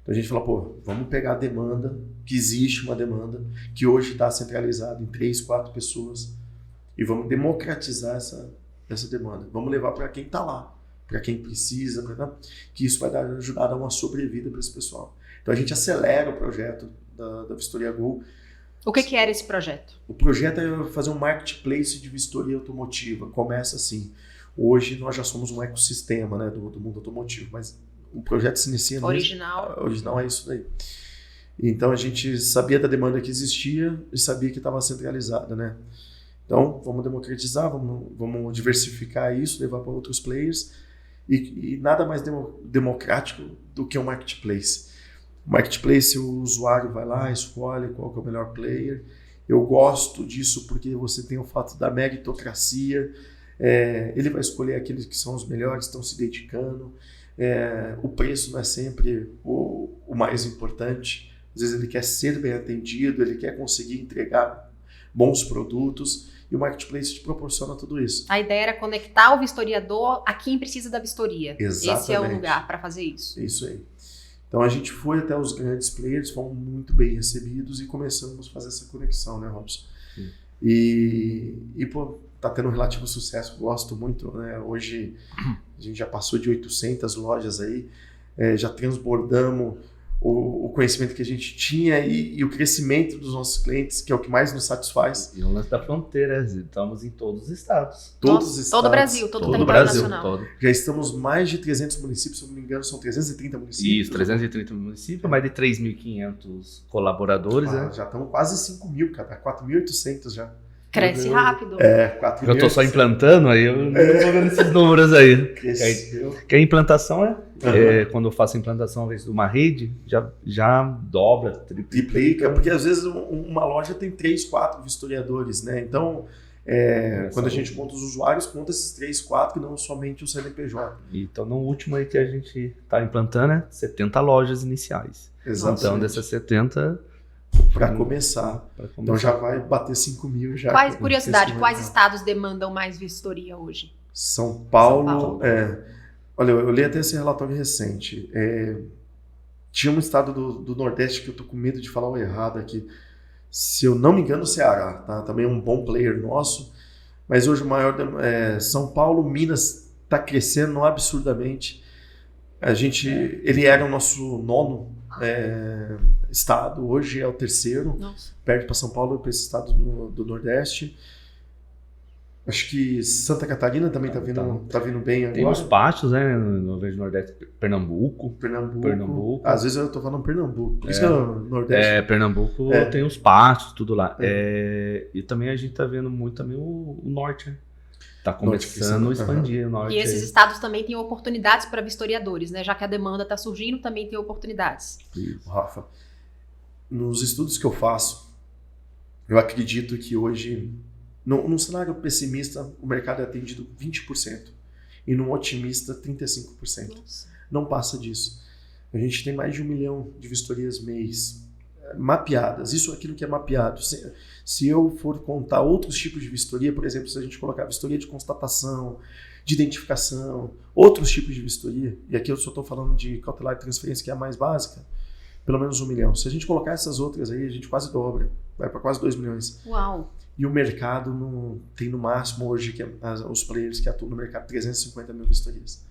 Então a gente fala, vamos pegar a demanda, que existe uma demanda, que hoje está centralizada em 3, 4 pessoas, e vamos democratizar essa demanda. Vamos levar para quem está lá, para quem precisa, que isso vai ajudar a dar uma sobrevida para esse pessoal. Então a gente acelera o projeto da Vistoria Go. O que era esse projeto? O projeto é fazer um marketplace de vistoria automotiva. Começa assim. Hoje nós já somos um ecossistema, né, do mundo automotivo, mas o projeto se inicia... Original é isso daí. Então a gente sabia da demanda que existia e sabia que estava centralizada, né? Então vamos democratizar, vamos diversificar isso, levar para outros players e nada mais democrático do que um marketplace. O marketplace, o usuário vai lá, escolhe qual que é o melhor player. Eu gosto disso porque você tem o fato da meritocracia. Ele vai escolher aqueles que são os melhores, estão se dedicando. O preço não é sempre o mais importante. Às vezes ele quer ser bem atendido, ele quer conseguir entregar bons produtos. E o marketplace te proporciona tudo isso. A ideia era conectar o vistoriador a quem precisa da vistoria. Exatamente. Esse é o lugar para fazer isso. É isso aí. Então a gente foi até os grandes players, fomos muito bem recebidos e começamos a fazer essa conexão, né, Robson? Sim. E tá tendo um relativo sucesso, gosto muito, né? Hoje a gente já passou de 800 lojas aí, já transbordamos o conhecimento que a gente tinha e o crescimento dos nossos clientes, que é o que mais nos satisfaz. E o lance da fronteira, estamos em todos os estados. Todos os estados. Todo o Brasil, todo o território Brasil, nacional. Todo. Já estamos mais de 300 municípios, se eu não me engano, são 330 municípios. Isso, 330 municípios, mais de 3.500 colaboradores. Já estamos quase 5.000, cara, 4.800 já. Cresce rápido. 4.000. Eu estou só implantando, aí eu não vou vendo esses números aí. Cresceu. Que a implantação quando eu faço a implantação às vezes de uma rede, já dobra, triplica, porque às vezes uma loja tem 3, 4 vistoriadores, né? Então, quando a gente conta os usuários, conta esses 3, 4 e não somente o CNPJ. Então, no último aí que a gente está implantando 70 lojas iniciais. Exatamente. Então, dessas 70... Para começar. Então já vai bater 5.000 já. Curiosidade, quais estados demandam mais vistoria hoje? São Paulo. Olha, eu li até esse relatório recente. Tinha um estado do Nordeste que eu tô com medo de falar o errado aqui. Se eu não me engano, o Ceará, tá? Também é um bom player nosso. Mas hoje o maior São Paulo, Minas está crescendo absurdamente. Ele era o nosso 9º estado, hoje é o 3º. Nossa. Perde para São Paulo e para esse estado do Nordeste. Acho que Santa Catarina também tá vindo bem agora. Tem os pátios, né? No Nordeste, Pernambuco. Às vezes eu tô falando Pernambuco. Por isso que é o Nordeste. Pernambuco tem os pátios, tudo lá. E também a gente tá vendo muito também o Norte, né? Tá começando a expandir o Norte. E esses estados também têm oportunidades para vistoriadores, né? Já que a demanda está surgindo, também tem oportunidades. Isso. Rafa, nos estudos que eu faço, eu acredito que hoje, num cenário pessimista, o mercado é atendido 20% e num otimista 35%. Nossa. Não passa disso. A gente tem mais de 1 milhão de vistorias mês mapeadas. Isso é aquilo que é mapeado. Se eu for contar outros tipos de vistoria, por exemplo, se a gente colocar vistoria de constatação, de identificação, outros tipos de vistoria, e aqui eu só estou falando de cautelar e transferência, que é a mais básica, pelo menos 1 milhão. Se a gente colocar essas outras aí, a gente quase dobra, vai para quase 2 milhões. Uau! E o mercado tem no máximo hoje, os players que atuam no mercado, 350 mil vistorias.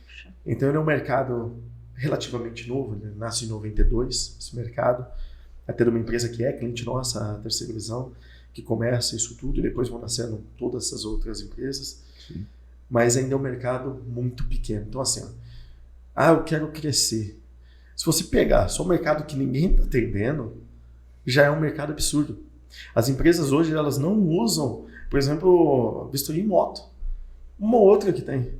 Puxa. Então ele é um mercado relativamente novo, ele nasce em 92, esse mercado. Até de uma empresa que é cliente nossa, a Terceira Visão, que começa isso tudo, e depois vão nascendo todas essas outras empresas. Sim. Mas ainda é um mercado muito pequeno. Então assim, eu quero crescer. Se você pegar só um mercado que ninguém está atendendo, já é um mercado absurdo. As empresas hoje, elas não usam, por exemplo, vistoria em moto. Uma ou outra que tem.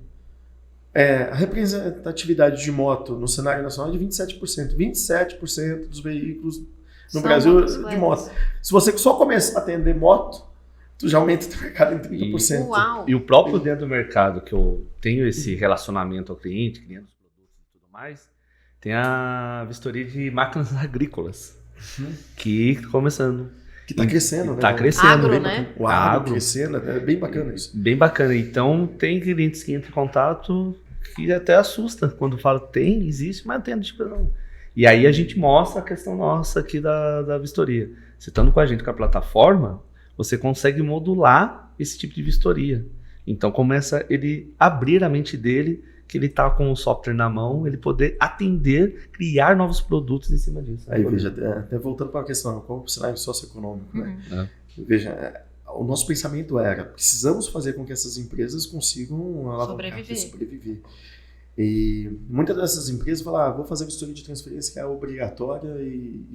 A representatividade de moto no cenário nacional é de 27%. 27% dos veículos no Brasil de moto. Se você só começar a atender moto, tu já aumenta o mercado em 30%. Uau. E o próprio dentro do mercado, que eu tenho esse relacionamento ao cliente, criando os produtos e tudo mais, tem a vistoria de máquinas agrícolas, que começando. Que está crescendo, né? Está crescendo. Agro, né? O agro crescendo, é bem bacana isso. Bem bacana. Então, tem clientes que entram em contato que até assusta quando fala existe, mas tem, tipo, não. E aí a gente mostra a questão nossa aqui da vistoria. Você estando com a gente com a plataforma, você consegue modular esse tipo de vistoria. Então começa ele abrir a mente dele, que ele está com o software na mão, ele poder atender, criar novos produtos em cima disso. Aí veja, até voltando para a questão, qual é o cenário socioeconômico, né? Veja, o nosso pensamento era, precisamos fazer com que essas empresas consigam sobreviver. E muitas dessas empresas falam, vou fazer a vistoria de transferência que é obrigatória e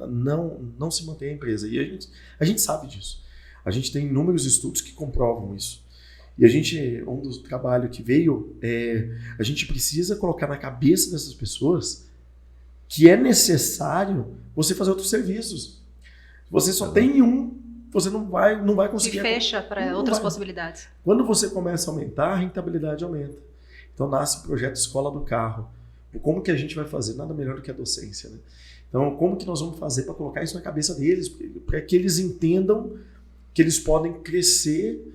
não se mantém a empresa. E a gente sabe disso. A gente tem inúmeros estudos que comprovam isso. E um dos trabalhos que veio a gente precisa colocar na cabeça dessas pessoas que é necessário você fazer outros serviços. Você só tem um, você não vai conseguir. Se fecha para outras possibilidades. Quando você começa a aumentar, a rentabilidade aumenta. Então nasce o projeto Escola do Carro. Como que a gente vai fazer? Nada melhor do que a docência, né? Então, como que nós vamos fazer para colocar isso na cabeça deles? Para que eles entendam que eles podem crescer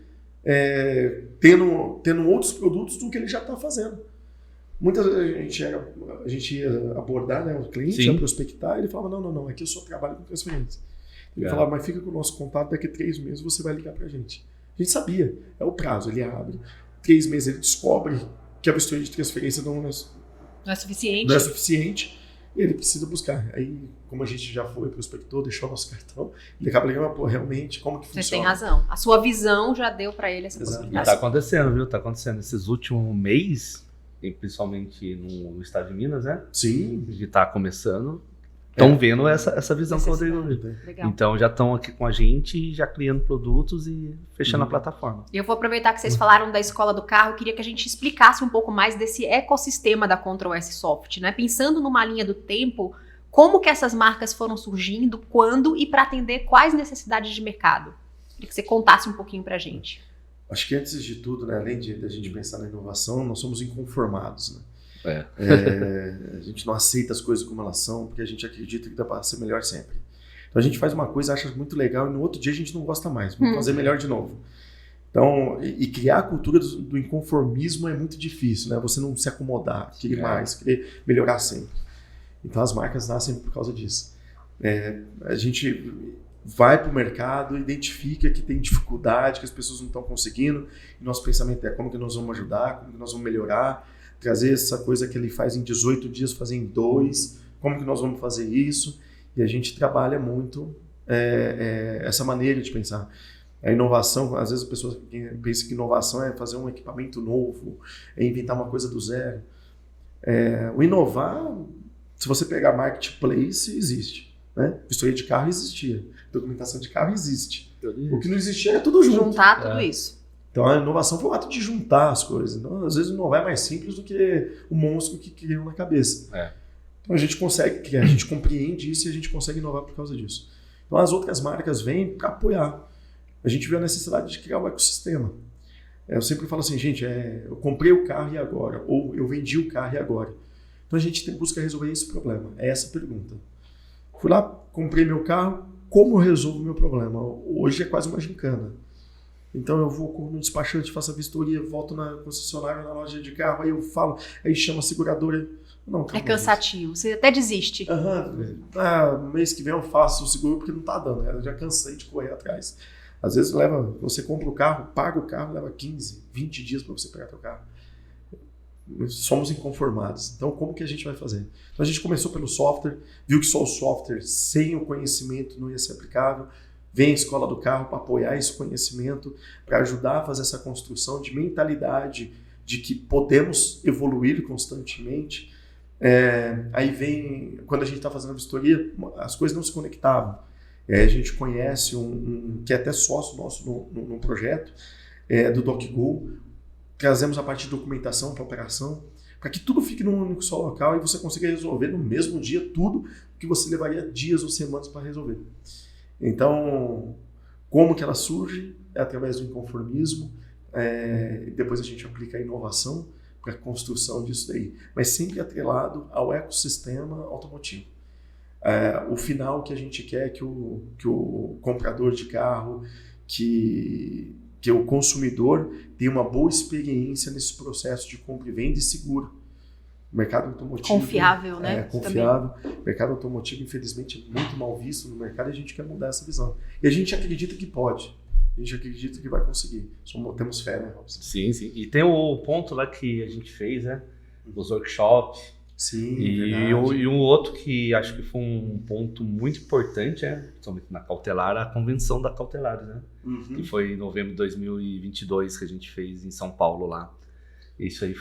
tendo outros produtos do que ele já está fazendo. Muitas vezes a gente ia abordar, né, o cliente, ia prospectar, e ele falava, não, aqui eu só trabalho com transferência. Ele falava, mas fica com o nosso contato, daqui a 3 meses você vai ligar para a gente. A gente sabia, é o prazo, ele abre. 3 meses ele descobre que a vistoria de transferência não é suficiente, e ele precisa buscar. Aí, como a gente já foi prospector, deixou nosso cartão, ele acaba ligando, realmente, como que funciona? Você tem razão. A sua visão já deu para ele essa possibilidade. E tá acontecendo, viu? Tá acontecendo. Esses últimos meses, principalmente no estado de Minas, né? Sim. Que tá começando, estão vendo essa visão que eu dei. Então já estão aqui com a gente, já criando produtos e fechando a plataforma. Eu vou aproveitar que vocês falaram da Escola do Carro, eu queria que a gente explicasse um pouco mais desse ecossistema da Control S Soft, né? Pensando numa linha do tempo, como que essas marcas foram surgindo, quando e para atender quais necessidades de mercado? Queria que você contasse um pouquinho pra gente. Acho que antes de tudo, né, além da gente pensar na inovação, nós somos inconformados, né? A gente não aceita as coisas como elas são, porque a gente acredita que dá para ser melhor sempre. Então a gente faz uma coisa, acha muito legal, e no outro dia a gente não gosta mais, vamos fazer melhor de novo. Então, e criar a cultura do inconformismo é muito difícil, né? Você não se acomodar, querer mais, querer melhorar sempre. Então as marcas nascem por causa disso. A gente vai para o mercado, identifica que tem dificuldade, que as pessoas não estão conseguindo, e nosso pensamento é como que nós vamos ajudar, como que nós vamos melhorar, trazer essa coisa que ele faz em 18 dias, fazer em 2, como que nós vamos fazer isso, e a gente trabalha muito essa maneira de pensar. A inovação, às vezes a pessoa pensa que inovação é fazer um equipamento novo, é inventar uma coisa do zero. O inovar, se você pegar marketplace, existe. Né? Vistoria de carro existia, documentação de carro existe. O que não existia é tudo junto. Juntar tudo isso. Então a inovação foi o ato de juntar as coisas. Então, às vezes inovar é mais simples do que o monstro que criam na cabeça. Então a gente consegue criar, a gente compreende isso e a gente consegue inovar por causa disso. Então as outras marcas vêm para apoiar. A gente vê a necessidade de criar um ecossistema. Eu sempre falo assim, gente, eu comprei o carro e agora? Ou eu vendi o carro e agora? Então a gente busca resolver esse problema. É essa a pergunta. Fui lá, comprei meu carro, como eu resolvo o meu problema? Hoje é quase uma gincana. Então eu vou no despachante, faço a vistoria, volto na concessionária, na loja de carro, aí eu falo, aí chama a seguradora. Não, é cansativo, você até desiste. Mês que vem eu faço o seguro porque não tá dando, eu já cansei de correr atrás. Às vezes você compra o carro, paga o carro, leva 15, 20 dias para você pegar teu carro. Somos inconformados. Então como que a gente vai fazer? Então a gente começou pelo software, viu que só o software sem o conhecimento não ia ser aplicável. Vem a Escola do Carro para apoiar esse conhecimento, para ajudar a fazer essa construção de mentalidade de que podemos evoluir constantemente. Aí vem, quando a gente está fazendo a vistoria, as coisas não se conectavam. A gente conhece que é até sócio nosso no projeto, do DocGo. Trazemos a parte de documentação para operação, para que tudo fique num único só local e você consiga resolver no mesmo dia tudo que você levaria dias ou semanas para resolver. Então, como que ela surge? É através do inconformismo, depois a gente aplica a inovação para a construção disso daí, mas sempre atrelado ao ecossistema automotivo. O final que a gente quer é que o comprador de carro, que o consumidor tenha uma boa experiência nesse processo de compra e venda e seguro. O mercado automotivo... Confiável, né? Confiável. O mercado automotivo, infelizmente, é muito mal visto no mercado e a gente quer mudar essa visão. E a gente acredita que pode. A gente acredita que vai conseguir. Temos fé, né, Robson? Sim, sim. E tem o ponto lá que a gente fez, né? Os workshops. Sim, e um outro que acho que foi um ponto muito importante, principalmente na Cautelar, a convenção da Cautelares, né? Uhum. Que foi em novembro de 2022 que a gente fez em São Paulo lá. Isso aí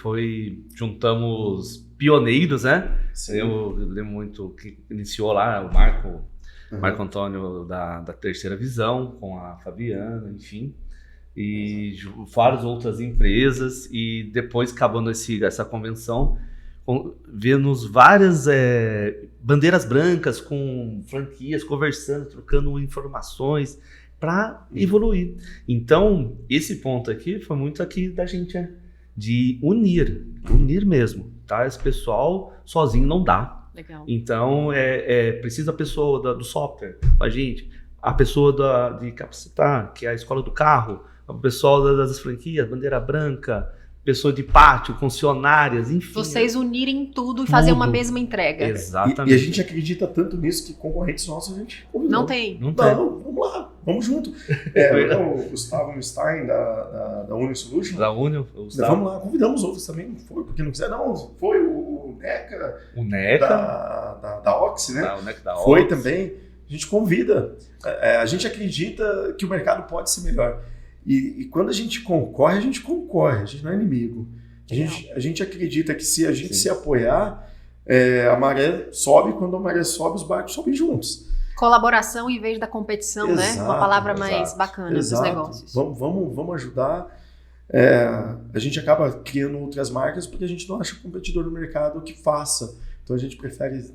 juntamos pioneiros, né? Sim. Eu lembro muito que iniciou lá o Marco Antônio da Terceira Visão, com a Fabiana, enfim, e várias outras empresas, e depois, acabando essa convenção, vemos várias bandeiras brancas com franquias, conversando, trocando informações para evoluir. Então, esse ponto aqui foi muito aqui da gente, de unir mesmo, tá? Esse pessoal sozinho não dá. Legal. Então, precisa a pessoa do software com a gente, a pessoa de capacitar, que é a escola do carro, o pessoal das franquias, bandeira branca, pessoa de pátio, funcionárias, enfim. Vocês unirem tudo e fazer uma mesma entrega. Exatamente. E a gente acredita tanto nisso que concorrentes nossos a gente convidou. Não tem. Não, vamos lá, vamos junto. O Gustavo Stein, da Unio Solutions. Da Unio, vamos lá, convidamos outros também, porque não quiser, não. Foi o NECA. O NECA. Da Oxy, né? O NECA da Foi Oxy. também. A gente convida. A gente acredita que o mercado pode ser melhor. E quando a gente concorre, a gente não é inimigo. A gente acredita que se a gente se apoiar, a maré sobe, quando a maré sobe, os barcos sobem juntos. Colaboração em vez da competição, né? Uma palavra mais bacana dos negócios. Vamos ajudar. A gente acaba criando outras marcas porque a gente não acha competidor no mercado que faça. Então a gente prefere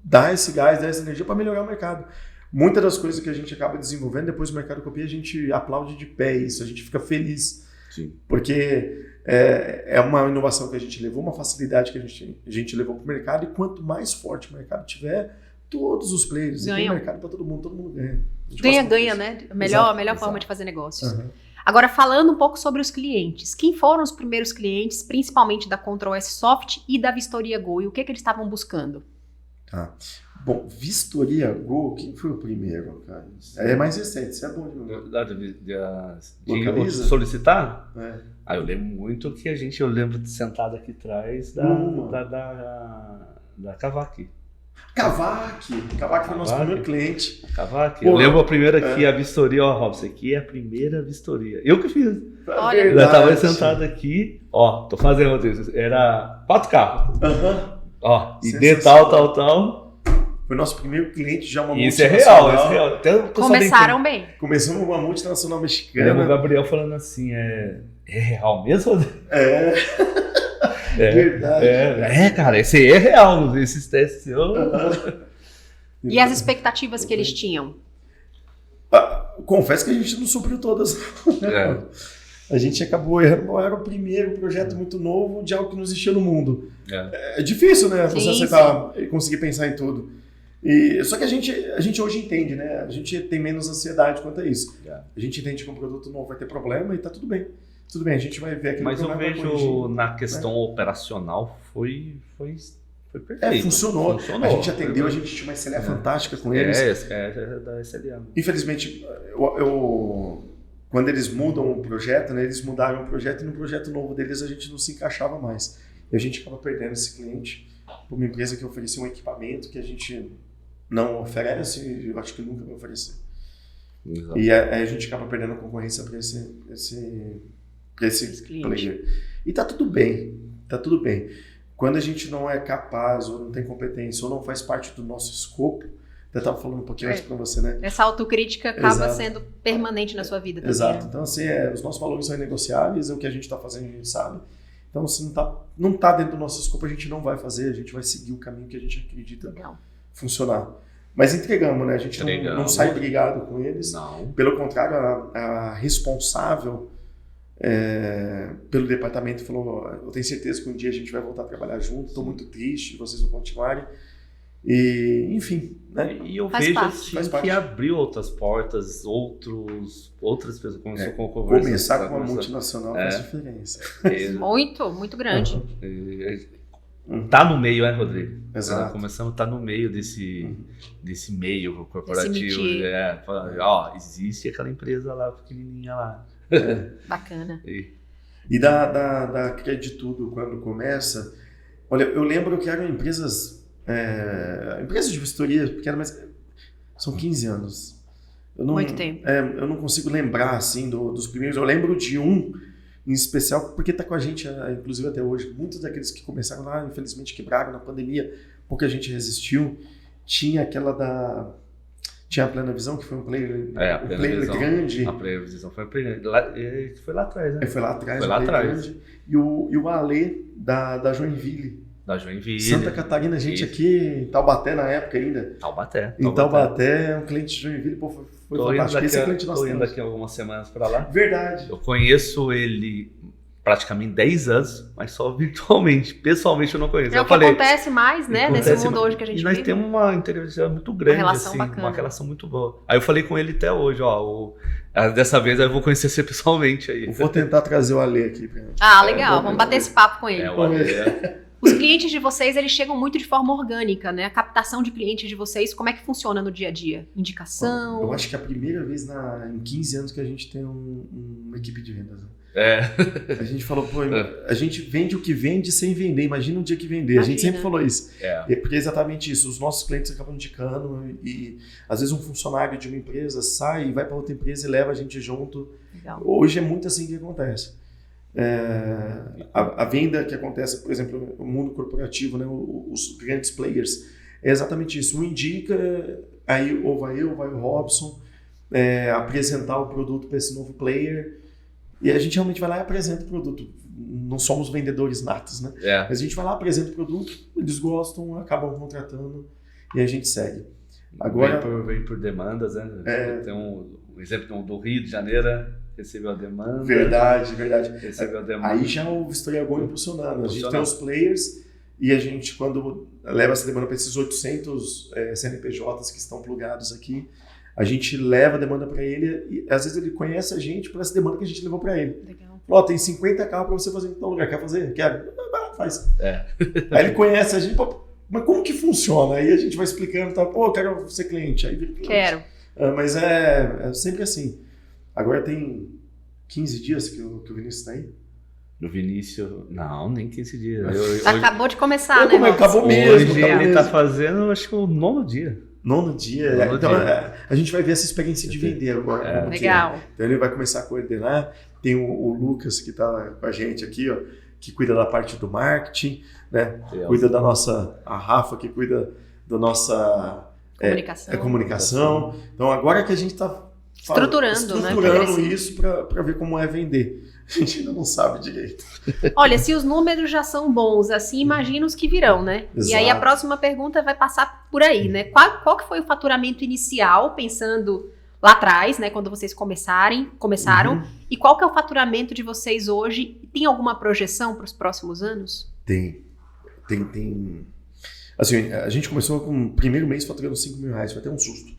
dar esse gás, dar essa energia para melhorar o mercado. Muitas das coisas que a gente acaba desenvolvendo, depois o mercado copia, a gente aplaude de pé isso, a gente fica feliz. Sim. Porque é uma inovação que a gente levou, uma facilidade que a gente levou para o mercado, e quanto mais forte o mercado tiver, todos os players, e tem mercado para todo mundo ganha. Ganha, né? A melhor forma de fazer negócios. Uhum. Agora, falando um pouco sobre os clientes, quem foram os primeiros clientes, principalmente da Control S Soft e da Vistoria Go, e o que eles estavam buscando? Bom, Vistoria Go, quem foi o primeiro, cara? É mais recente, isso é bom de solicitar? Eu lembro muito que eu lembro de sentado aqui atrás da Cavac. Cavac foi o nosso primeiro cliente. Cavac. Eu lembro a primeira aqui, a vistoria, Robson, aqui é a primeira vistoria. Eu que fiz. Olha, eu estava sentado aqui, tô fazendo isso. Era 4 carros. E de tal. Foi nosso primeiro cliente, já uma multinacional. Isso é real. Até começaram bem. Começamos uma multinacional mexicana. Eu lembro o Gabriel falando assim, é real mesmo? Verdade. Cara, esse aí é real, esses testes. E as expectativas que eles tinham? Confesso que a gente não supriu todas. A gente acabou errando, era o primeiro projeto muito novo de algo que não existia no mundo. É difícil, né? Você aceitar e conseguir pensar em tudo. Só que a gente hoje entende, né? A gente tem menos ansiedade quanto a isso. A gente entende que um produto novo vai ter problema e tá tudo bem. Tudo bem, a gente vai ver aquilo. Mas eu vejo na questão operacional foi perfeito. Funcionou. A gente atendeu, a gente tinha uma SLA fantástica com eles. É da SLA. Infelizmente, quando eles mudam o projeto, né, eles mudaram o projeto e no projeto novo deles a gente não se encaixava mais. E a gente acaba perdendo esse cliente para uma empresa que oferecia um equipamento que a gente não oferece e eu acho que nunca vai oferecer. Exato. E a gente acaba perdendo a concorrência para esse player. E tá tudo bem. Quando a gente não é capaz ou não tem competência ou não faz parte do nosso escopo, Eu estava falando um pouquinho antes para você, né? Essa autocrítica acaba Exato. sendo permanente na sua vida também. Exato. Né? Então, assim, os nossos valores são inegociáveis, é o que a gente está fazendo, a gente sabe. Então, se não tá dentro do nosso escopo, a gente não vai fazer, a gente vai seguir o caminho que a gente acredita funcionar. Mas entregamos, né? A gente não sai brigado com eles. Não. Pelo contrário, a responsável pelo departamento falou, eu tenho certeza que um dia a gente vai voltar a trabalhar junto, estou muito triste, vocês vão continuarem. E, enfim, né? E eu Faz vejo parte. assim, que abriu outras portas, outras pessoas começou com conversa. Começar com uma multinacional faz diferença. Muito, muito grande. Tá no meio, Rodrigo? Exato. Começamos a estar no meio desse meio corporativo. Existe aquela empresa lá, pequenininha lá. Bacana. E da Creditudo, quando começa, olha, eu lembro que eram empresas de vistoria pequenas, mas são 15 anos. Muito tempo. Eu não consigo lembrar, assim, dos primeiros. Eu lembro de um em especial, porque está com a gente, inclusive até hoje. Muitos daqueles que começaram lá, infelizmente, quebraram na pandemia, pouca gente resistiu. Tinha aquela Tinha a Plena Visão, que foi um player, player grande. A Plena Visão foi lá atrás, né? Foi lá atrás. Foi lá atrás. Grande. E o Ale, da Joinville. Da Joinville. Santa Catarina, a gente aqui em Taubaté na época ainda. Taubaté. Em Taubaté, um cliente de Joinville, pô, foi fantástico. Esse cliente nós tô indo daqui algumas semanas para lá. Verdade. Eu conheço ele praticamente 10 anos, mas só virtualmente. Pessoalmente eu não conheço. É o que acontece mais, né, nesse mundo hoje que a gente vive. E nós temos uma interioridade muito grande, uma relação assim, bacana. uma relação muito boa. Aí eu falei com ele até hoje, dessa vez eu vou conhecer você pessoalmente aí. Eu vou tentar trazer o Ale aqui. Legal, vamos bater esse papo com ele. O Ale Os clientes de vocês, eles chegam muito de forma orgânica, né? A captação de clientes de vocês, como é que funciona no dia a dia? Indicação? Eu acho que é a primeira vez em 15 anos que a gente tem uma equipe de vendas. A gente falou, a gente vende o que vende sem vender. Imagina um dia que vender. A gente sempre falou isso. Porque é exatamente isso. Os nossos clientes acabam indicando e às vezes um funcionário de uma empresa sai e vai para outra empresa e leva a gente junto. Legal. Hoje é muito assim que acontece. A venda que acontece, por exemplo, no mundo corporativo, né, os grandes players, é exatamente isso. Um indica, aí ou vai eu, vai o Robson, apresentar o produto para esse novo player, e a gente realmente vai lá e apresenta o produto. Não somos vendedores natos, né? Mas a gente vai lá, apresenta o produto, eles gostam, acabam contratando e a gente segue. Agora vem por demandas, né? Tem um exemplo do Rio de Janeiro. Recebeu a demanda. Verdade. Recebeu a demanda. Aí já o Vistoria Go impulsionando. A gente tem os players e a gente, quando leva essa demanda para esses 800 CNPJs que estão plugados aqui, a gente leva a demanda para ele e às vezes ele conhece a gente por essa demanda que a gente levou para ele. Legal. Falou, tem 50 carros para você fazer em tal lugar. Quer fazer? Quero. Faz. Aí ele conhece a gente, mas como que funciona? Aí a gente vai explicando, quero ser cliente. Aí vira cliente. Quero. Mas é sempre assim. Agora tem 15 dias que o Vinícius está aí? O Vinícius... Não, nem 15 dias. Acabou de começar, né? Acabou mesmo. Hoje ele está fazendo, acho que o 9º dia. 9º dia. Então, a gente vai ver essa experiência de vender agora. Legal. Então ele vai começar a coordenar. Tem o Lucas que está com a gente aqui, que cuida da parte do marketing, né? Cuida da nossa... A Rafa que cuida da nossa... comunicação. Então agora que a gente está estruturando isso para ver como é vender. A gente ainda não sabe direito. Olha, se os números já são bons, assim, imagina os que virão, né? Exato. E aí a próxima pergunta vai passar por aí, né? Qual que foi o faturamento inicial, pensando lá atrás, né? Quando vocês começaram, e qual que é o faturamento de vocês hoje? Tem alguma projeção para os próximos anos? Tem. Assim, a gente começou com o primeiro mês faturando R$5.000, foi até um susto.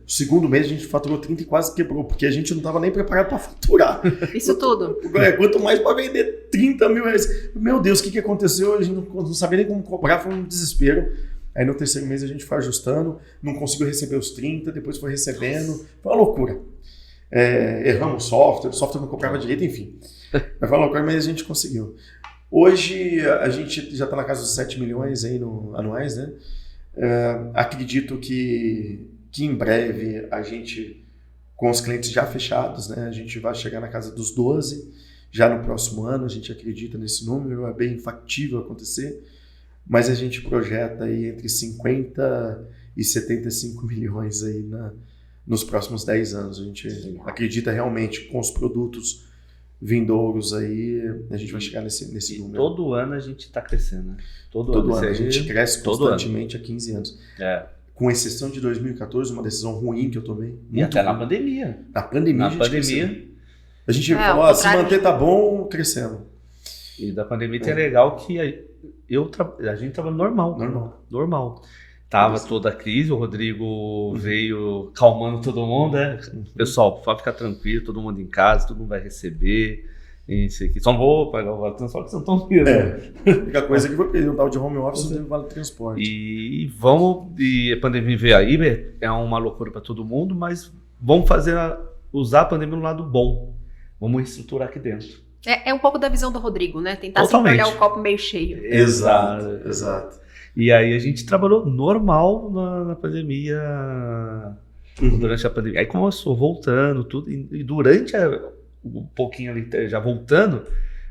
O segundo mês a gente faturou 30 e quase quebrou, porque a gente não estava nem preparado para faturar. Isso tudo. Quanto mais para vender R$30.000. Meu Deus, o que aconteceu? A gente não sabia nem como cobrar, foi um desespero. Aí no terceiro mês a gente foi ajustando, não conseguiu receber os 30, depois foi recebendo. Foi uma loucura. Erramos o software não cobrava direito, enfim. Mas foi uma loucura, mas a gente conseguiu. Hoje a gente já está na casa dos 7 milhões aí anuais, né? Acredito que em breve a gente, com os clientes já fechados, né, a gente vai chegar na casa dos 12 já no próximo ano. A gente acredita nesse número, é bem factível acontecer, mas a gente projeta aí entre 50 e 75 milhões aí nos próximos 10 anos. A gente acredita realmente com os produtos vindouros aí, a gente vai chegar nesse número. Todo ano a gente está crescendo, né? Todo ano. A gente cresce constantemente há 15 anos. Com exceção de 2014, uma decisão ruim que eu tomei. E até ruim. na pandemia. Na pandemia, A gente falou, se manter tá bom, crescendo. E da pandemia é legal que a gente tava normal. Tava toda a crise, o Rodrigo veio calmando todo mundo, né? Pessoal, pode ficar tranquilo, todo mundo em casa, todo mundo vai receber. Isso aqui. Só não vou pagar o vale transporte, vocês não estão vendo. A única coisa que foi pedir um tal de home office do vale transporte. E a pandemia veio aí, é uma loucura para todo mundo, mas vamos usar a pandemia no lado bom. Vamos estruturar aqui dentro. É um pouco da visão do Rodrigo, né? Tentar sempre olhar o copo meio cheio. Exato. E aí a gente trabalhou normal na pandemia, durante a pandemia. Aí começou voltando tudo, e durante um pouquinho ali, já voltando,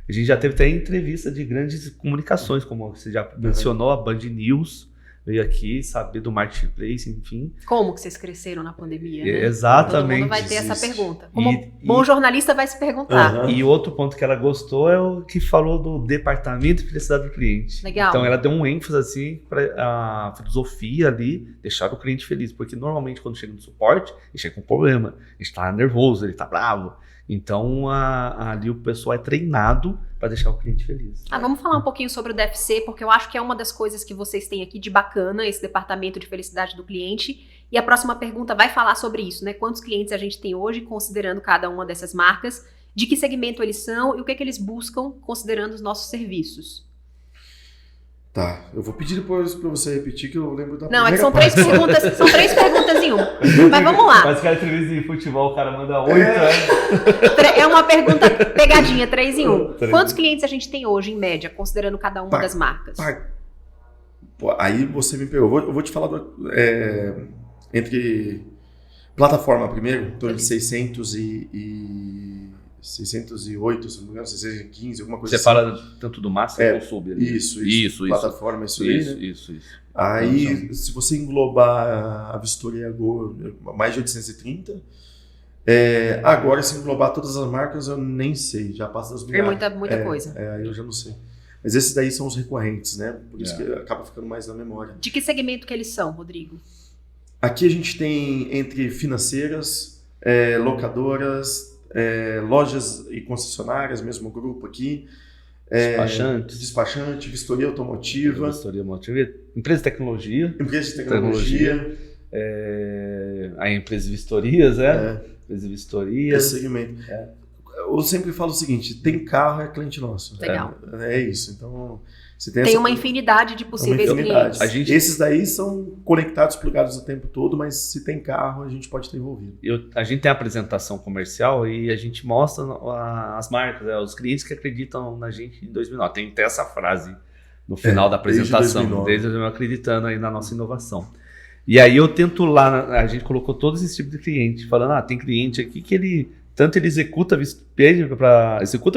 a gente já teve até entrevista de grandes comunicações, como você já mencionou, a Band News veio aqui saber do Marketplace, enfim. Como que vocês cresceram na pandemia, né? Exatamente. Todo mundo vai ter essa pergunta. Como bom jornalista vai se perguntar. E outro ponto que ela gostou é o que falou do departamento de felicidade do cliente. Legal. Então ela deu um ênfase assim para a filosofia ali, deixar o cliente feliz, porque normalmente quando chega no suporte, ele chega com problema, ele está nervoso, ele está bravo. Então ali o pessoal é treinado para deixar o cliente feliz. Vamos falar um pouquinho sobre o DFC, porque eu acho que é uma das coisas que vocês têm aqui de bacana, esse departamento de felicidade do cliente. E a próxima pergunta vai falar sobre isso, né? Quantos clientes a gente tem hoje, considerando cada uma dessas marcas, de que segmento eles são e o que eles buscam, considerando os nossos serviços. Tá, eu vou pedir depois pra você repetir que eu lembro da Não, é que são três perguntas em uma. Mas vamos lá. Mas que a entrevista de futebol, o cara manda 8, É uma pergunta pegadinha, 3 em 1. Quantos clientes a gente tem hoje, em média, considerando cada uma das marcas? Aí você me pegou. Eu vou te falar entre plataforma primeiro, em torno de 608, se não me engano, 615, alguma coisa assim. Você fala tanto do Master ou Sub ali? Isso. Plataforma, isso. Isso. Aí, se você englobar a Vistoria Go, mais de 830. Agora, se englobar todas as marcas, eu nem sei, já passa das milhares. É muita coisa. Aí eu já não sei. Mas esses daí são os recorrentes, né? Por isso que acaba ficando mais na memória. De que segmento que eles são, Rodrigo? Aqui a gente tem entre financeiras, locadoras, lojas e concessionárias, mesmo grupo aqui. Despachante, vistoria automotiva. Empresa de tecnologia. A empresa de vistorias, Empresa de vistorias. Esse segmento. Eu sempre falo o seguinte, tem carro, é cliente nosso. Legal. É isso, então... Tem uma infinidade de possíveis clientes. Esses daí são conectados, plugados o tempo todo, mas se tem carro, a gente pode estar envolvido. A gente tem a apresentação comercial e a gente mostra as marcas, os clientes que acreditam na gente em 2009. Tem até essa frase no final da apresentação, desde 2009, acreditando aí na nossa inovação. E aí eu tento lá, a gente colocou todos esses tipos de cliente, falando, tem cliente aqui que ele executa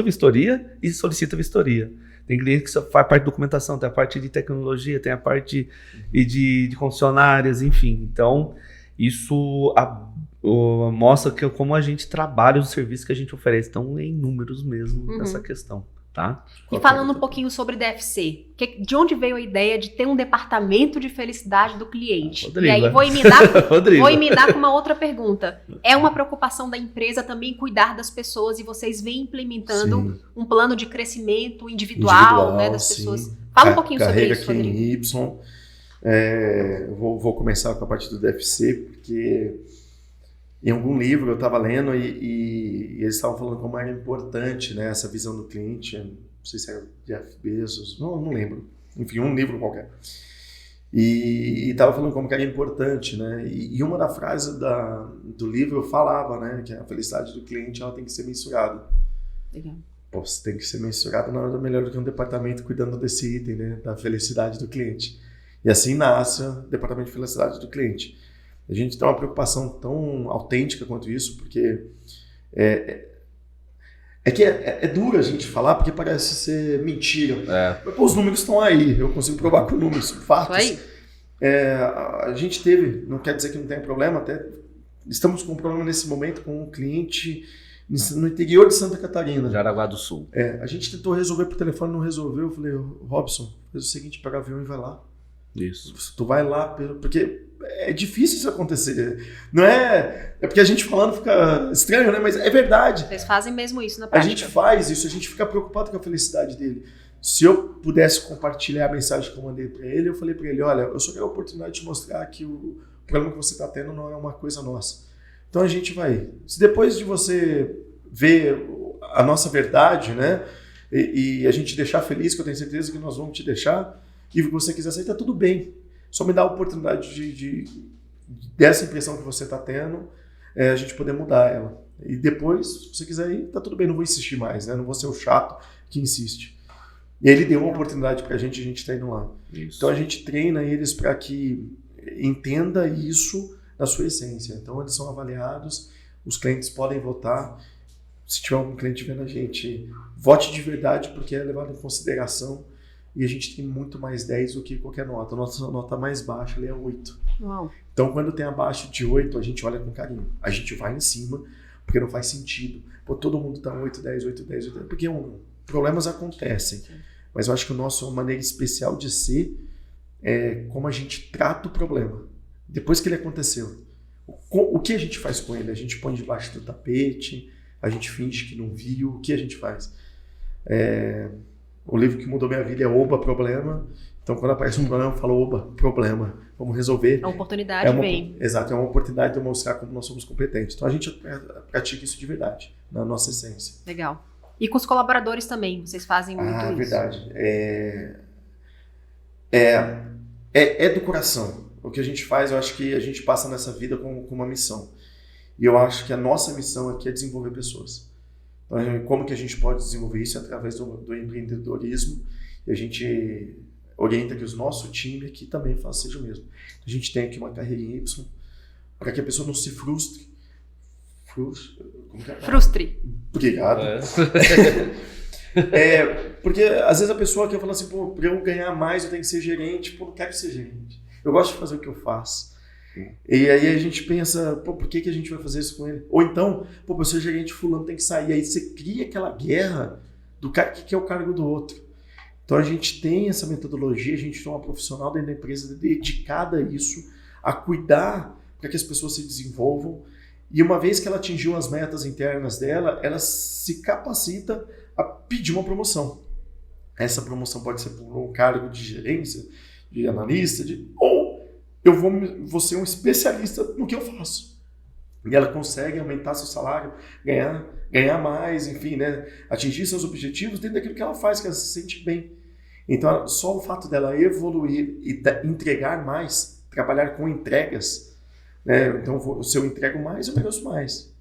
vistoria e solicita vistoria. Tem cliente que só faz parte de documentação, tem a parte de tecnologia, tem a parte de concessionárias, enfim. Então, isso mostra como a gente trabalha os serviços que a gente oferece. Então, em números mesmo nessa questão, tá? E falando um pouquinho sobre DFC, de onde veio a ideia de ter um departamento de felicidade do cliente? Rodrigo, e aí vou emendar com uma outra pergunta. É uma preocupação da empresa também cuidar das pessoas e vocês vêm implementando um plano de crescimento individual, né, das pessoas. Fala um pouquinho sobre isso, Rodrigo. Carreira aqui em Y. Vou começar com a parte do DFC, porque em algum livro eu estava lendo e eles estavam falando como era importante, né, essa visão do cliente. Não sei se era Jeff Bezos, não lembro. Enfim, um livro qualquer. E estava falando como que era importante, né? E uma da frase do livro falava, né, que a felicidade do cliente ela tem que ser mensurada. Legal. Você tem que ser mensurada nada melhor do que um departamento cuidando desse item, né, da felicidade do cliente. E assim nasce o departamento de felicidade do cliente. A gente tem uma preocupação tão autêntica quanto isso, porque é duro a gente falar, porque parece ser mentira. Mas, os números estão aí, eu consigo provar com números, fatos. A gente teve, não quer dizer que não tem problema, até estamos com um problema nesse momento com um cliente no interior de Santa Catarina. Jaraguá do Sul. A gente tentou resolver por telefone, não resolveu. Eu falei, Robson, faz o seguinte, pega o avião e vai lá. Isso. Tu vai lá, porque é difícil isso acontecer. Não é porque a gente falando fica estranho, né? Mas é verdade. Vocês fazem mesmo isso na A prática. gente faz isso, a gente fica preocupado com a felicidade dele. Se eu pudesse compartilhar a mensagem que eu mandei para ele, eu falei para ele, olha, eu só quero a oportunidade de mostrar que o problema que você está tendo não é uma coisa nossa. Então a gente vai. Se depois de você ver a nossa verdade, né, e a gente deixar feliz, que eu tenho certeza que nós vamos te deixar, e você quiser sair, tá tudo bem. Só me dá a oportunidade dessa impressão que você está tendo, a gente poder mudar ela. E depois, se você quiser ir, tá tudo bem, não vou insistir mais, né? Não vou ser o chato que insiste. E ele deu uma oportunidade pra gente, a gente tá indo lá. Isso. Então a gente treina eles para que entenda isso na sua essência. Então eles são avaliados, os clientes podem votar. Se tiver algum cliente vendo a gente, vote de verdade, porque é levado em consideração. E a gente tem muito mais 10 do que qualquer nota. A nossa nota mais baixa é 8. Uau. Então quando tem abaixo de 8, a gente olha com carinho. A gente vai em cima, porque não faz sentido. Pô, todo mundo tá 8, 10, 8, 10, 8, 10. Porque problemas acontecem. Mas eu acho que a nossa maneira especial de ser é como a gente trata o problema. Depois que ele aconteceu. O que a gente faz com ele? A gente põe debaixo do tapete, a gente finge que não viu, o que a gente faz? O livro que mudou minha vida é Oba, Problema. Então quando aparece um problema, eu falo, Oba, problema, vamos resolver. A oportunidade vem. Exato, é uma oportunidade de mostrar como nós somos competentes. Então a gente pratica isso de verdade, na nossa essência. Legal. E com os colaboradores também, vocês fazem muito isso. Verdade. É do coração. O que a gente faz, eu acho que a gente passa nessa vida com uma missão. E eu acho que a nossa missão aqui é desenvolver pessoas. Então, como que a gente pode desenvolver isso? Através do empreendedorismo. E a gente orienta que o nosso time aqui também seja o mesmo. A gente tem aqui uma carreira em Y, para que a pessoa não se frustre. Frustre. Obrigado. Porque às vezes a pessoa quer falar assim, pô, para eu ganhar mais eu tenho que ser gerente. Pô, não quero ser gerente. Eu gosto de fazer o que eu faço. E aí a gente pensa, pô, por que a gente vai fazer isso com ele? Ou então, pô, para ser gerente fulano tem que sair. Aí você cria aquela guerra do cara que quer o cargo do outro. Então a gente tem essa metodologia, a gente tem uma profissional dentro da empresa dedicada a isso, a cuidar para que as pessoas se desenvolvam. E uma vez que ela atingiu as metas internas dela, ela se capacita a pedir uma promoção. Essa promoção pode ser por um cargo de gerência, de analista, ou eu vou ser um especialista no que eu faço. E ela consegue aumentar seu salário, ganhar mais, enfim, né? Atingir seus objetivos dentro daquilo que ela faz, que ela se sente bem. Então, só o fato dela evoluir e entregar mais, trabalhar com entregas, né? Então, se eu entrego mais, eu mereço mais.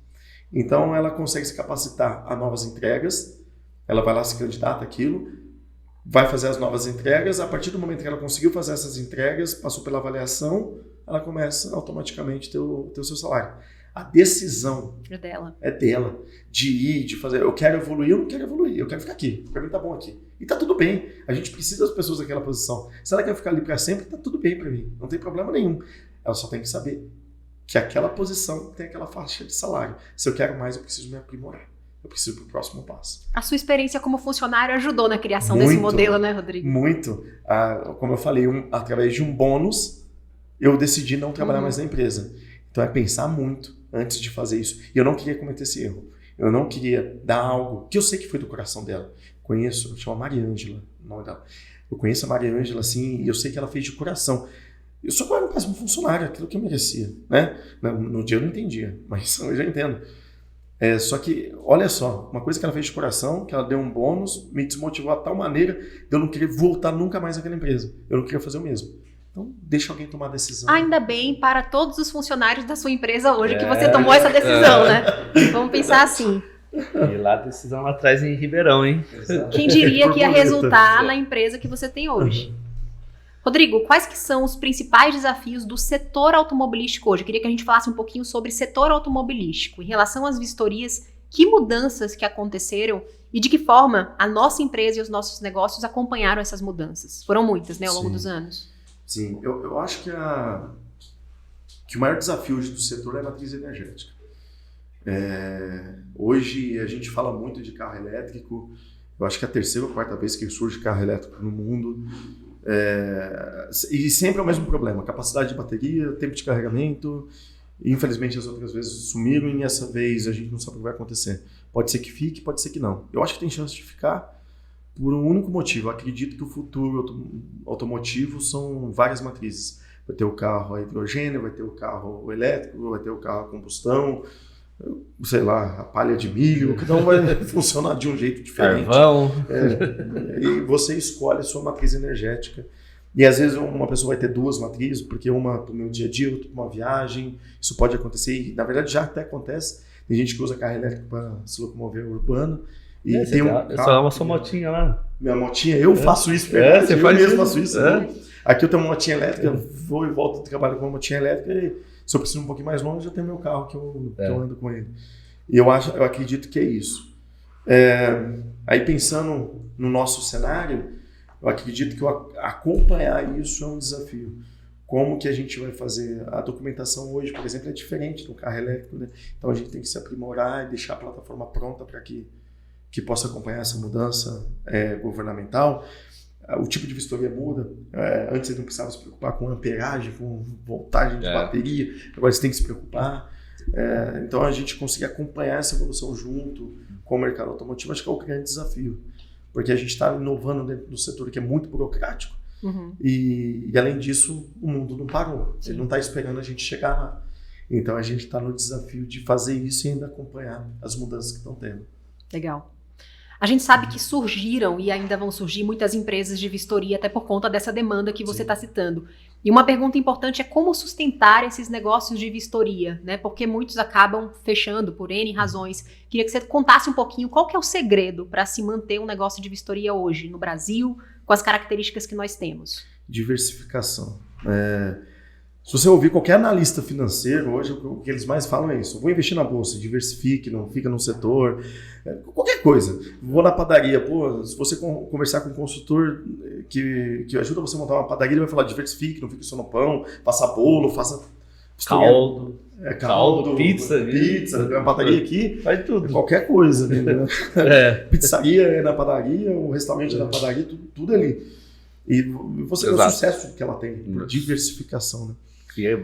Então, ela consegue se capacitar a novas entregas, ela vai lá se candidata àquilo, vai fazer as novas entregas, a partir do momento que ela conseguiu fazer essas entregas, passou pela avaliação, ela começa automaticamente a ter o seu salário. A decisão é dela, de ir, de fazer, eu quero evoluir, eu não quero evoluir, eu quero ficar aqui, pra mim tá bom aqui. E tá tudo bem, a gente precisa das pessoas naquela posição. Se ela quer ficar ali pra sempre, tá tudo bem pra mim, não tem problema nenhum. Ela só tem que saber que aquela posição tem aquela faixa de salário. Se eu quero mais, eu preciso me aprimorar. Eu preciso ir pro próximo passo. A sua experiência como funcionário ajudou na criação desse modelo, né, Rodrigo? Muito. Como eu falei, através de um bônus, eu decidi não trabalhar mais na empresa. Então é pensar muito antes de fazer isso. E eu não queria cometer esse erro. Eu não queria dar algo que eu sei que foi do coração dela. Conheço, chama Maria Ângela, o nome dela. Eu conheço a Maria Ângela, assim, e eu sei que ela fez de coração. Eu só era um péssimo funcionário, aquilo que eu merecia, né? No dia eu não entendia, mas eu já entendo. Só que, olha só, uma coisa que ela fez de coração, que ela deu um bônus, me desmotivou a tal maneira de eu não querer voltar nunca mais naquela empresa. Eu não queria fazer o mesmo. Então, deixa alguém tomar a decisão. Ainda bem para todos os funcionários da sua empresa hoje que você tomou essa decisão, né? Vamos pensar assim. E lá a decisão lá atrás em Ribeirão, hein? Quem diria que ia resultar na empresa que você tem hoje? Rodrigo, quais que são os principais desafios do setor automobilístico hoje? Eu queria que a gente falasse um pouquinho sobre setor automobilístico. Em relação às vistorias, que mudanças que aconteceram e de que forma a nossa empresa e os nossos negócios acompanharam essas mudanças? Foram muitas, né, ao longo dos anos. Sim, eu acho que o maior desafio hoje do setor é a matriz energética. Hoje a gente fala muito de carro elétrico, eu acho que é a terceira ou quarta vez que surge carro elétrico no mundo, e sempre é o mesmo problema, capacidade de bateria, tempo de carregamento. Infelizmente as outras vezes sumiram e essa vez a gente não sabe o que vai acontecer. Pode ser que fique, pode ser que não. Eu acho que tem chance de ficar por um único motivo. Eu acredito que o futuro automotivo são várias matrizes. Vai ter o carro a hidrogênio, vai ter o carro elétrico, vai ter o carro a combustão, sei lá, a palha de milho, cada um vai funcionar de um jeito diferente. Carvão. E você escolhe a sua matriz energética. E às vezes uma pessoa vai ter duas matrizes, porque uma para o meu dia a dia, outra para uma viagem. Isso pode acontecer, e na verdade já até acontece. Tem gente que usa carro elétrico para se locomover urbano. E tem uma sua motinha lá. Minha motinha, eu faço isso. Você faz mesmo isso? Faço isso. Aqui eu tenho uma motinha elétrica, vou e volto, trabalho com uma motinha elétrica, e se eu preciso um pouquinho mais longe, eu tenho meu carro que eu ando com ele. E eu acredito que é isso. Aí pensando no nosso cenário, eu acredito que acompanhar isso é um desafio. Como que a gente vai fazer? A documentação hoje, por exemplo, é diferente do carro elétrico, né? Então a gente tem que se aprimorar e deixar a plataforma pronta para que possa acompanhar essa mudança governamental. O tipo de vistoria muda. Antes você não precisava se preocupar com amperagem, com voltagem de bateria. Agora você tem que se preocupar. Então a gente conseguir acompanhar essa evolução junto com o mercado automotivo, acho que é o grande desafio. Porque a gente está inovando dentro do setor que é muito burocrático. Uhum. E além disso, o mundo não parou. Ele não está esperando a gente chegar lá. Então a gente está no desafio de fazer isso e ainda acompanhar as mudanças que estão tendo. Legal. A gente sabe que surgiram e ainda vão surgir muitas empresas de vistoria até por conta dessa demanda que você está citando. E uma pergunta importante é como sustentar esses negócios de vistoria, né? Porque muitos acabam fechando por N razões. Queria que você contasse um pouquinho qual que é o segredo para se manter um negócio de vistoria hoje no Brasil, com as características que nós temos. Diversificação. Se você ouvir qualquer analista financeiro, hoje o que eles mais falam é isso. Eu vou investir na bolsa, diversifique, não fica num setor, qualquer coisa. Vou na padaria, se você conversar com um consultor que ajuda você a montar uma padaria, ele vai falar diversifique, não fique só no pão, faça bolo, faça... Caldo, pizza, uma padaria aqui, faz tudo. Qualquer coisa. Né? Pizzaria é na padaria, o restaurante é na padaria, tudo ali. E você vê o sucesso que ela tem, por diversificação, né? E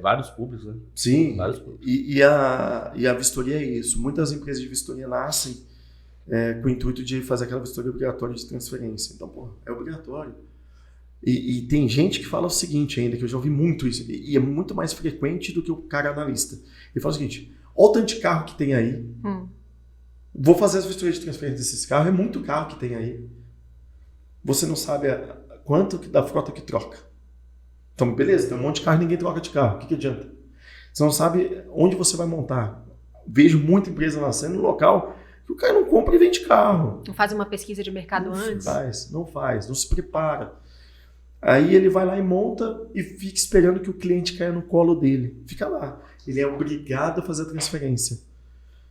vários públicos, né? Sim, vários públicos. E a vistoria é isso. Muitas empresas de vistoria nascem com o intuito de fazer aquela vistoria obrigatória de transferência. Então, é obrigatório. E tem gente que fala o seguinte ainda, que eu já ouvi muito isso, e é muito mais frequente do que o cara analista. Ele fala o seguinte, olha o tanto de carro que tem aí, vou fazer as vistorias de transferência desses carros, é muito carro que tem aí. Você não sabe quanto da frota que troca. Então, beleza, tem um monte de carro e ninguém troca de carro. O que adianta? Você não sabe onde você vai montar. Vejo muita empresa nascendo no local que o cara não compra e vende carro. Não faz uma pesquisa de mercado antes? Não faz, não se prepara. Aí ele vai lá e monta e fica esperando que o cliente caia no colo dele. Fica lá. Ele é obrigado a fazer a transferência.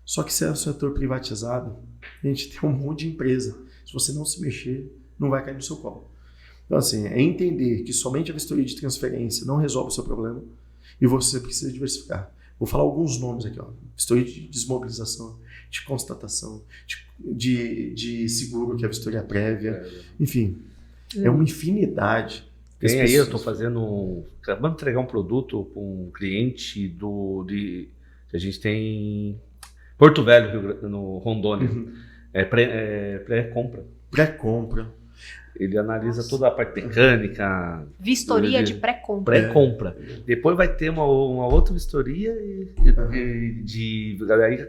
Só que se é um setor privatizado, a gente tem um monte de empresa. Se você não se mexer, não vai cair no seu colo. Então, assim, é entender que somente a vistoria de transferência não resolve o seu problema e você precisa diversificar. Vou falar alguns nomes aqui, vistoria de desmobilização, de constatação, de seguro, que é a vistoria prévia, enfim, é uma infinidade. Tem aí, eu estou acabando de entregar um produto para um cliente que a gente tem em Porto Velho, no Rondônia, pré-compra. Pré-compra. Ele analisa toda a parte mecânica. Vistoria de pré-compra. Pré-compra. Depois vai ter uma outra vistoria de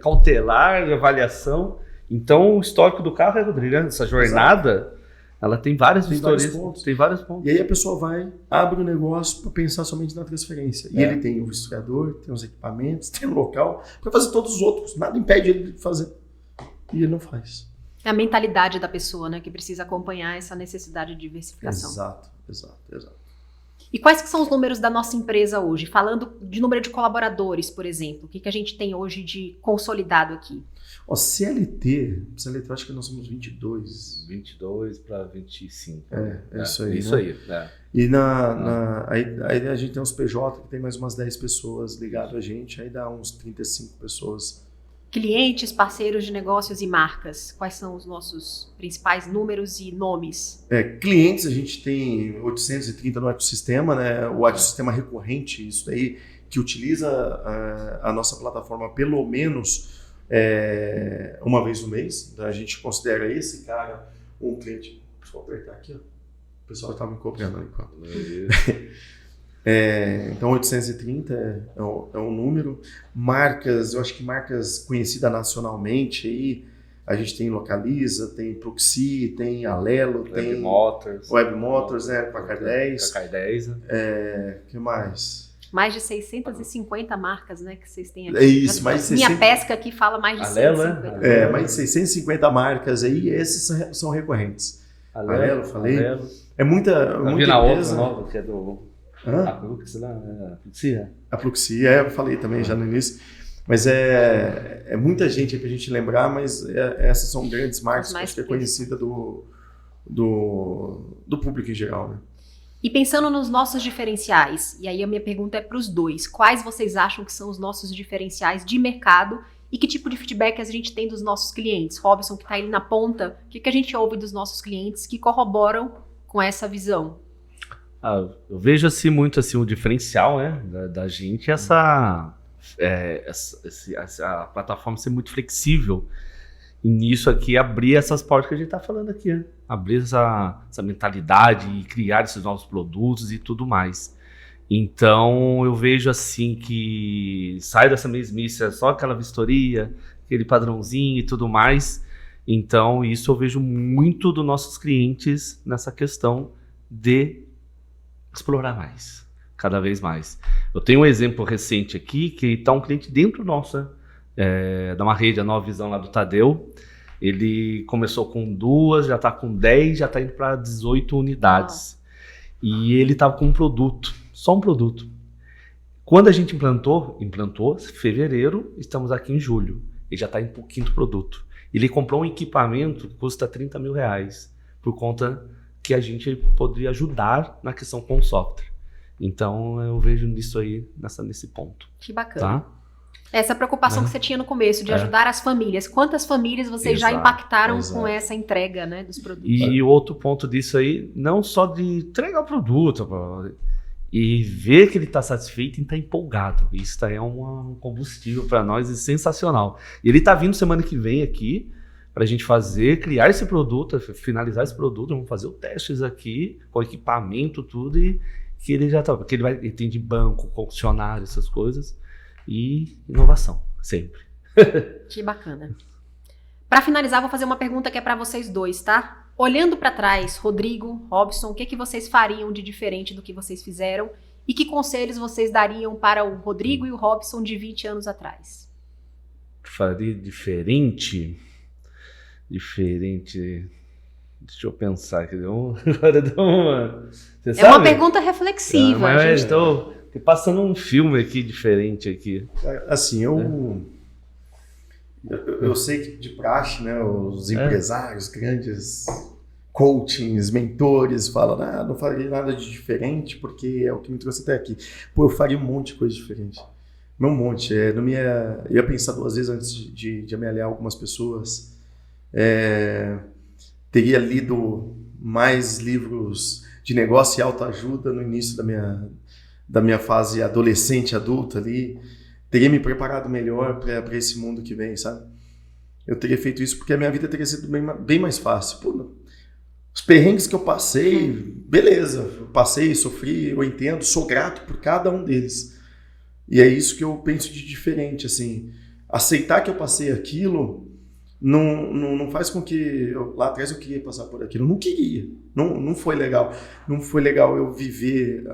cautelar, avaliação. Então, o histórico do carro, Rodrigo, essa jornada, ela tem várias vistorias. Tem vários pontos. E aí a pessoa abre o negócio para pensar somente na transferência. E ele tem o historiador, tem os equipamentos, tem o local, para fazer todos os outros. Nada impede ele de fazer. E ele não faz. É a mentalidade da pessoa, né, que precisa acompanhar essa necessidade de diversificação. Exato. E quais que são os números da nossa empresa hoje? Falando de número de colaboradores, por exemplo. O que a gente tem hoje de consolidado aqui? CLT, eu acho que nós somos 22. 22 para 25. É isso aí. Isso né? aí. E aí a gente tem uns PJ que tem mais umas 10 pessoas ligadas a gente, aí dá uns 35 pessoas. Clientes, parceiros de negócios e marcas. Quais são os nossos principais números e nomes? Clientes, a gente tem 830 no ecossistema, né? O ecossistema recorrente, isso daí, que utiliza a nossa plataforma pelo menos uma vez no mês. Então a gente considera esse cara um cliente. Deixa eu apertar aqui, ó. O pessoal está me cobrando ali. Então 830 é um número. Marcas, eu acho que marcas conhecidas nacionalmente aí, a gente tem Localiza, tem Proxy, tem Alelo, tem Web Motors, com a K10. Que mais? Mais de 650 marcas, né, que vocês têm aqui. É isso, mais de 600... Minha pesca aqui fala mais de Alelo, 650. Mais de 650 marcas aí, e esses são recorrentes. Alelo, falei. É muita empresa. Nova, que é do... A Pluxi, eu falei também já no início. Mas é muita gente aí pra gente lembrar, mas essas são grandes marcas que acho que é conhecida do público em geral, né? E pensando nos nossos diferenciais, e aí a minha pergunta é para os dois, quais vocês acham que são os nossos diferenciais de mercado e que tipo de feedback a gente tem dos nossos clientes? Robson, que está ali na ponta, o que a gente ouve dos nossos clientes que corroboram com essa visão? Eu vejo assim, muito assim, o diferencial, né, da gente, essa plataforma ser muito flexível. E nisso aqui, abrir essas portas que a gente está falando aqui, né? Abrir essa mentalidade e criar esses novos produtos e tudo mais. Então, eu vejo assim que sai dessa mesmice, é só aquela vistoria, aquele padrãozinho e tudo mais. Então, isso eu vejo muito dos nossos clientes nessa questão de explorar mais, cada vez mais. Eu tenho um exemplo recente aqui, que está um cliente dentro nossa, da uma rede, a Nova Visão lá do Tadeu. Ele começou com 2, já está com 10, já está indo para 18 unidades. E ele estava com um produto, só um produto. Quando a gente implantou em fevereiro, estamos aqui em julho. Ele já está indo para o 5º produto. Ele comprou um equipamento que custa R$30 mil, por conta que a gente poderia ajudar na questão com o software. Então, eu vejo nisso aí, nesse ponto. Que bacana. Tá? Essa preocupação que você tinha no começo, de ajudar as famílias. Quantas famílias vocês já impactaram com essa entrega, né, dos produtos? E o outro ponto disso aí, não só de entregar o produto, e ver que ele está satisfeito e está empolgado. Isso é um combustível para nós sensacional. E ele está vindo semana que vem aqui, para a gente criar esse produto, finalizar esse produto, vamos fazer os testes aqui, com equipamento, tudo, e que ele já está, porque ele tem de banco, concessionário, essas coisas, e inovação, sempre. Que bacana. Para finalizar, vou fazer uma pergunta que é para vocês dois, tá? Olhando para trás, Rodrigo, Robson, o que vocês fariam de diferente do que vocês fizeram e que conselhos vocês dariam para o Rodrigo e o Robson de 20 anos atrás? Faria diferente... Deixa eu pensar aqui. Agora deu uma... Você sabe? Uma pergunta reflexiva. Mas estou passando um filme aqui diferente aqui. Assim, eu sei que de praxe, né, os empresários, grandes coachings, mentores falam, não faria nada de diferente porque é o que me trouxe até aqui. Pô, eu faria um monte de coisa diferente. Um monte. Eu ia pensar 2 vezes antes de me aliar a algumas pessoas. Teria lido mais livros de negócio e autoajuda no início da minha fase adolescente, adulta ali. Teria me preparado melhor para esse mundo que vem, sabe? Eu teria feito isso porque a minha vida teria sido bem mais fácil. Pô, os perrengues que eu passei, beleza, eu passei, sofri, eu entendo, sou grato por cada um deles. E é isso que eu penso de diferente, assim. Aceitar que eu passei aquilo não faz com que... lá atrás eu queria passar por aquilo. Não queria. Não foi legal. Não foi legal eu viver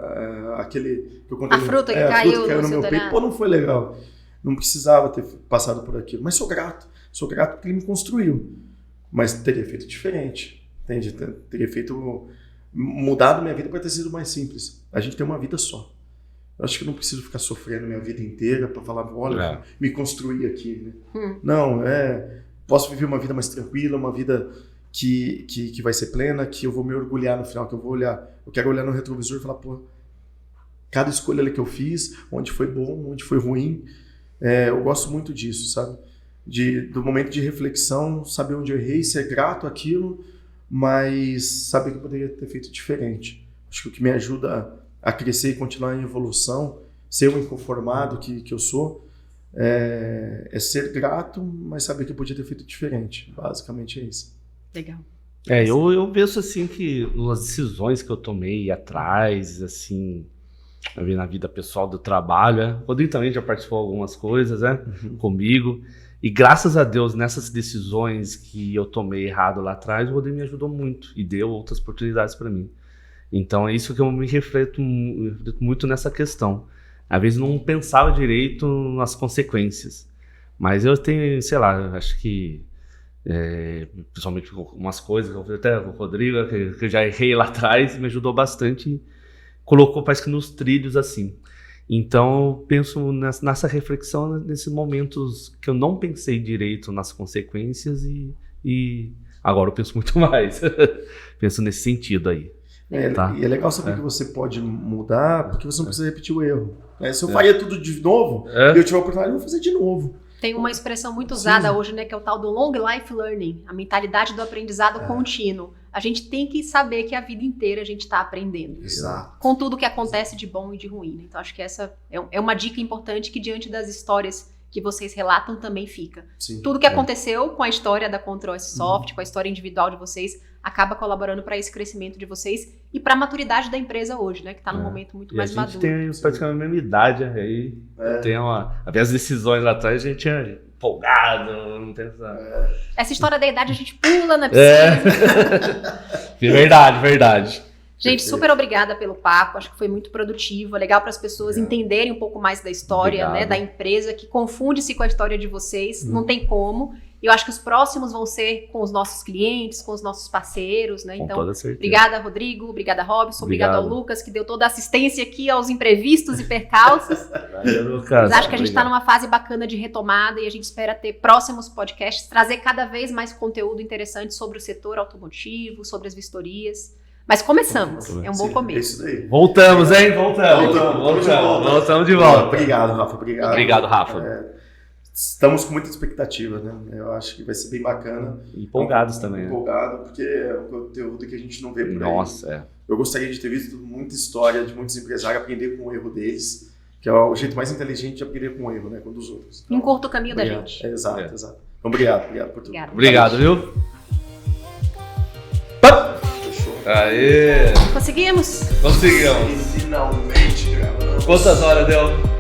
aquele... Que eu contei a fruta que caiu no meu peito. Pô, não foi legal. Não precisava ter passado por aquilo. Mas sou grato. Sou grato porque ele me construiu. Mas teria feito diferente. Entende? Teria feito mudado minha vida para ter sido mais simples. A gente tem uma vida só. Eu acho que eu não preciso ficar sofrendo minha vida inteira para falar, olha, me construir aqui. Né? Não, posso viver uma vida mais tranquila, uma vida que vai ser plena, que eu vou me orgulhar no final, que eu vou olhar. Eu quero olhar no retrovisor e falar, pô, cada escolha ali que eu fiz, onde foi bom, onde foi ruim, eu gosto muito disso, sabe? Do momento de reflexão, saber onde eu errei, ser grato àquilo, mas saber que eu poderia ter feito diferente. Acho que o que me ajuda a crescer e continuar em evolução, ser um inconformado que eu sou, é ser grato, mas saber que eu podia ter feito diferente. Basicamente é isso. Legal. Eu penso assim que nas decisões que eu tomei atrás, assim, na vida pessoal do trabalho, o Rodrigo também já participou de algumas coisas, né, comigo, e graças a Deus nessas decisões que eu tomei errado lá atrás, o Rodrigo me ajudou muito e deu outras oportunidades para mim. Então é isso que eu me reflito muito nessa questão. Às vezes não pensava direito nas consequências, mas eu tenho, sei lá, acho que principalmente umas coisas que eu fiz até com o Rodrigo, que eu já errei lá atrás, me ajudou bastante e colocou, parece que nos trilhos assim. Então eu penso nessa reflexão, nesses momentos que eu não pensei direito nas consequências e agora eu penso muito mais. Penso nesse sentido aí. Tá? E é legal saber que você pode mudar, porque você não precisa repetir o erro. Se eu faria tudo de novo, e eu tiver a oportunidade, eu vou fazer de novo. Tem uma expressão muito usada hoje, né, que é o tal do long life learning, a mentalidade do aprendizado contínuo. A gente tem que saber que a vida inteira a gente está aprendendo. Exato. Com tudo que acontece de bom e de ruim. Né? Então, acho que essa é uma dica importante que, diante das histórias que vocês relatam, também fica. Sim. Tudo que aconteceu com a história da Control Soft, com a história individual de vocês, acaba colaborando para esse crescimento de vocês e para a maturidade da empresa hoje, né? Que está num momento muito mais maduro. A gente tem praticamente a mesma idade, aí tem as decisões lá atrás, a gente é empolgado, não tem essa... Essa história da idade a gente pula na piscina. Verdade. Gente, super obrigada pelo papo, acho que foi muito produtivo, é legal para as pessoas entenderem um pouco mais da história, né, da empresa, que confunde-se com a história de vocês, não tem como. Eu acho que os próximos vão ser com os nossos clientes, com os nossos parceiros, né? Então, obrigada, Rodrigo, obrigada, Robson, obrigado ao Lucas, que deu toda a assistência aqui aos imprevistos e percalços. Valeu, Lucas. Mas acho que a gente está numa fase bacana de retomada e a gente espera ter próximos podcasts, trazer cada vez mais conteúdo interessante sobre o setor automotivo, sobre as vistorias. Mas começamos, é um bom começo. É isso daí. Voltamos, hein? Voltamos de volta. Obrigado, Rafa. Obrigado, Rafa. Estamos com muita expectativa, né? Eu acho que vai ser bem bacana. Empolgados também. Empolgado, porque é um conteúdo que a gente não vê por aí. Nossa, Eu gostaria de ter visto muita história de muitos empresários aprender com o erro deles, que é o jeito mais inteligente de aprender com o erro, né? Com dos outros. Então, encurta o caminho da gente. Exato. Então, obrigado por tudo. Obrigado, viu? Aê! Conseguimos? Finalmente, gravamos. Quantas horas deu?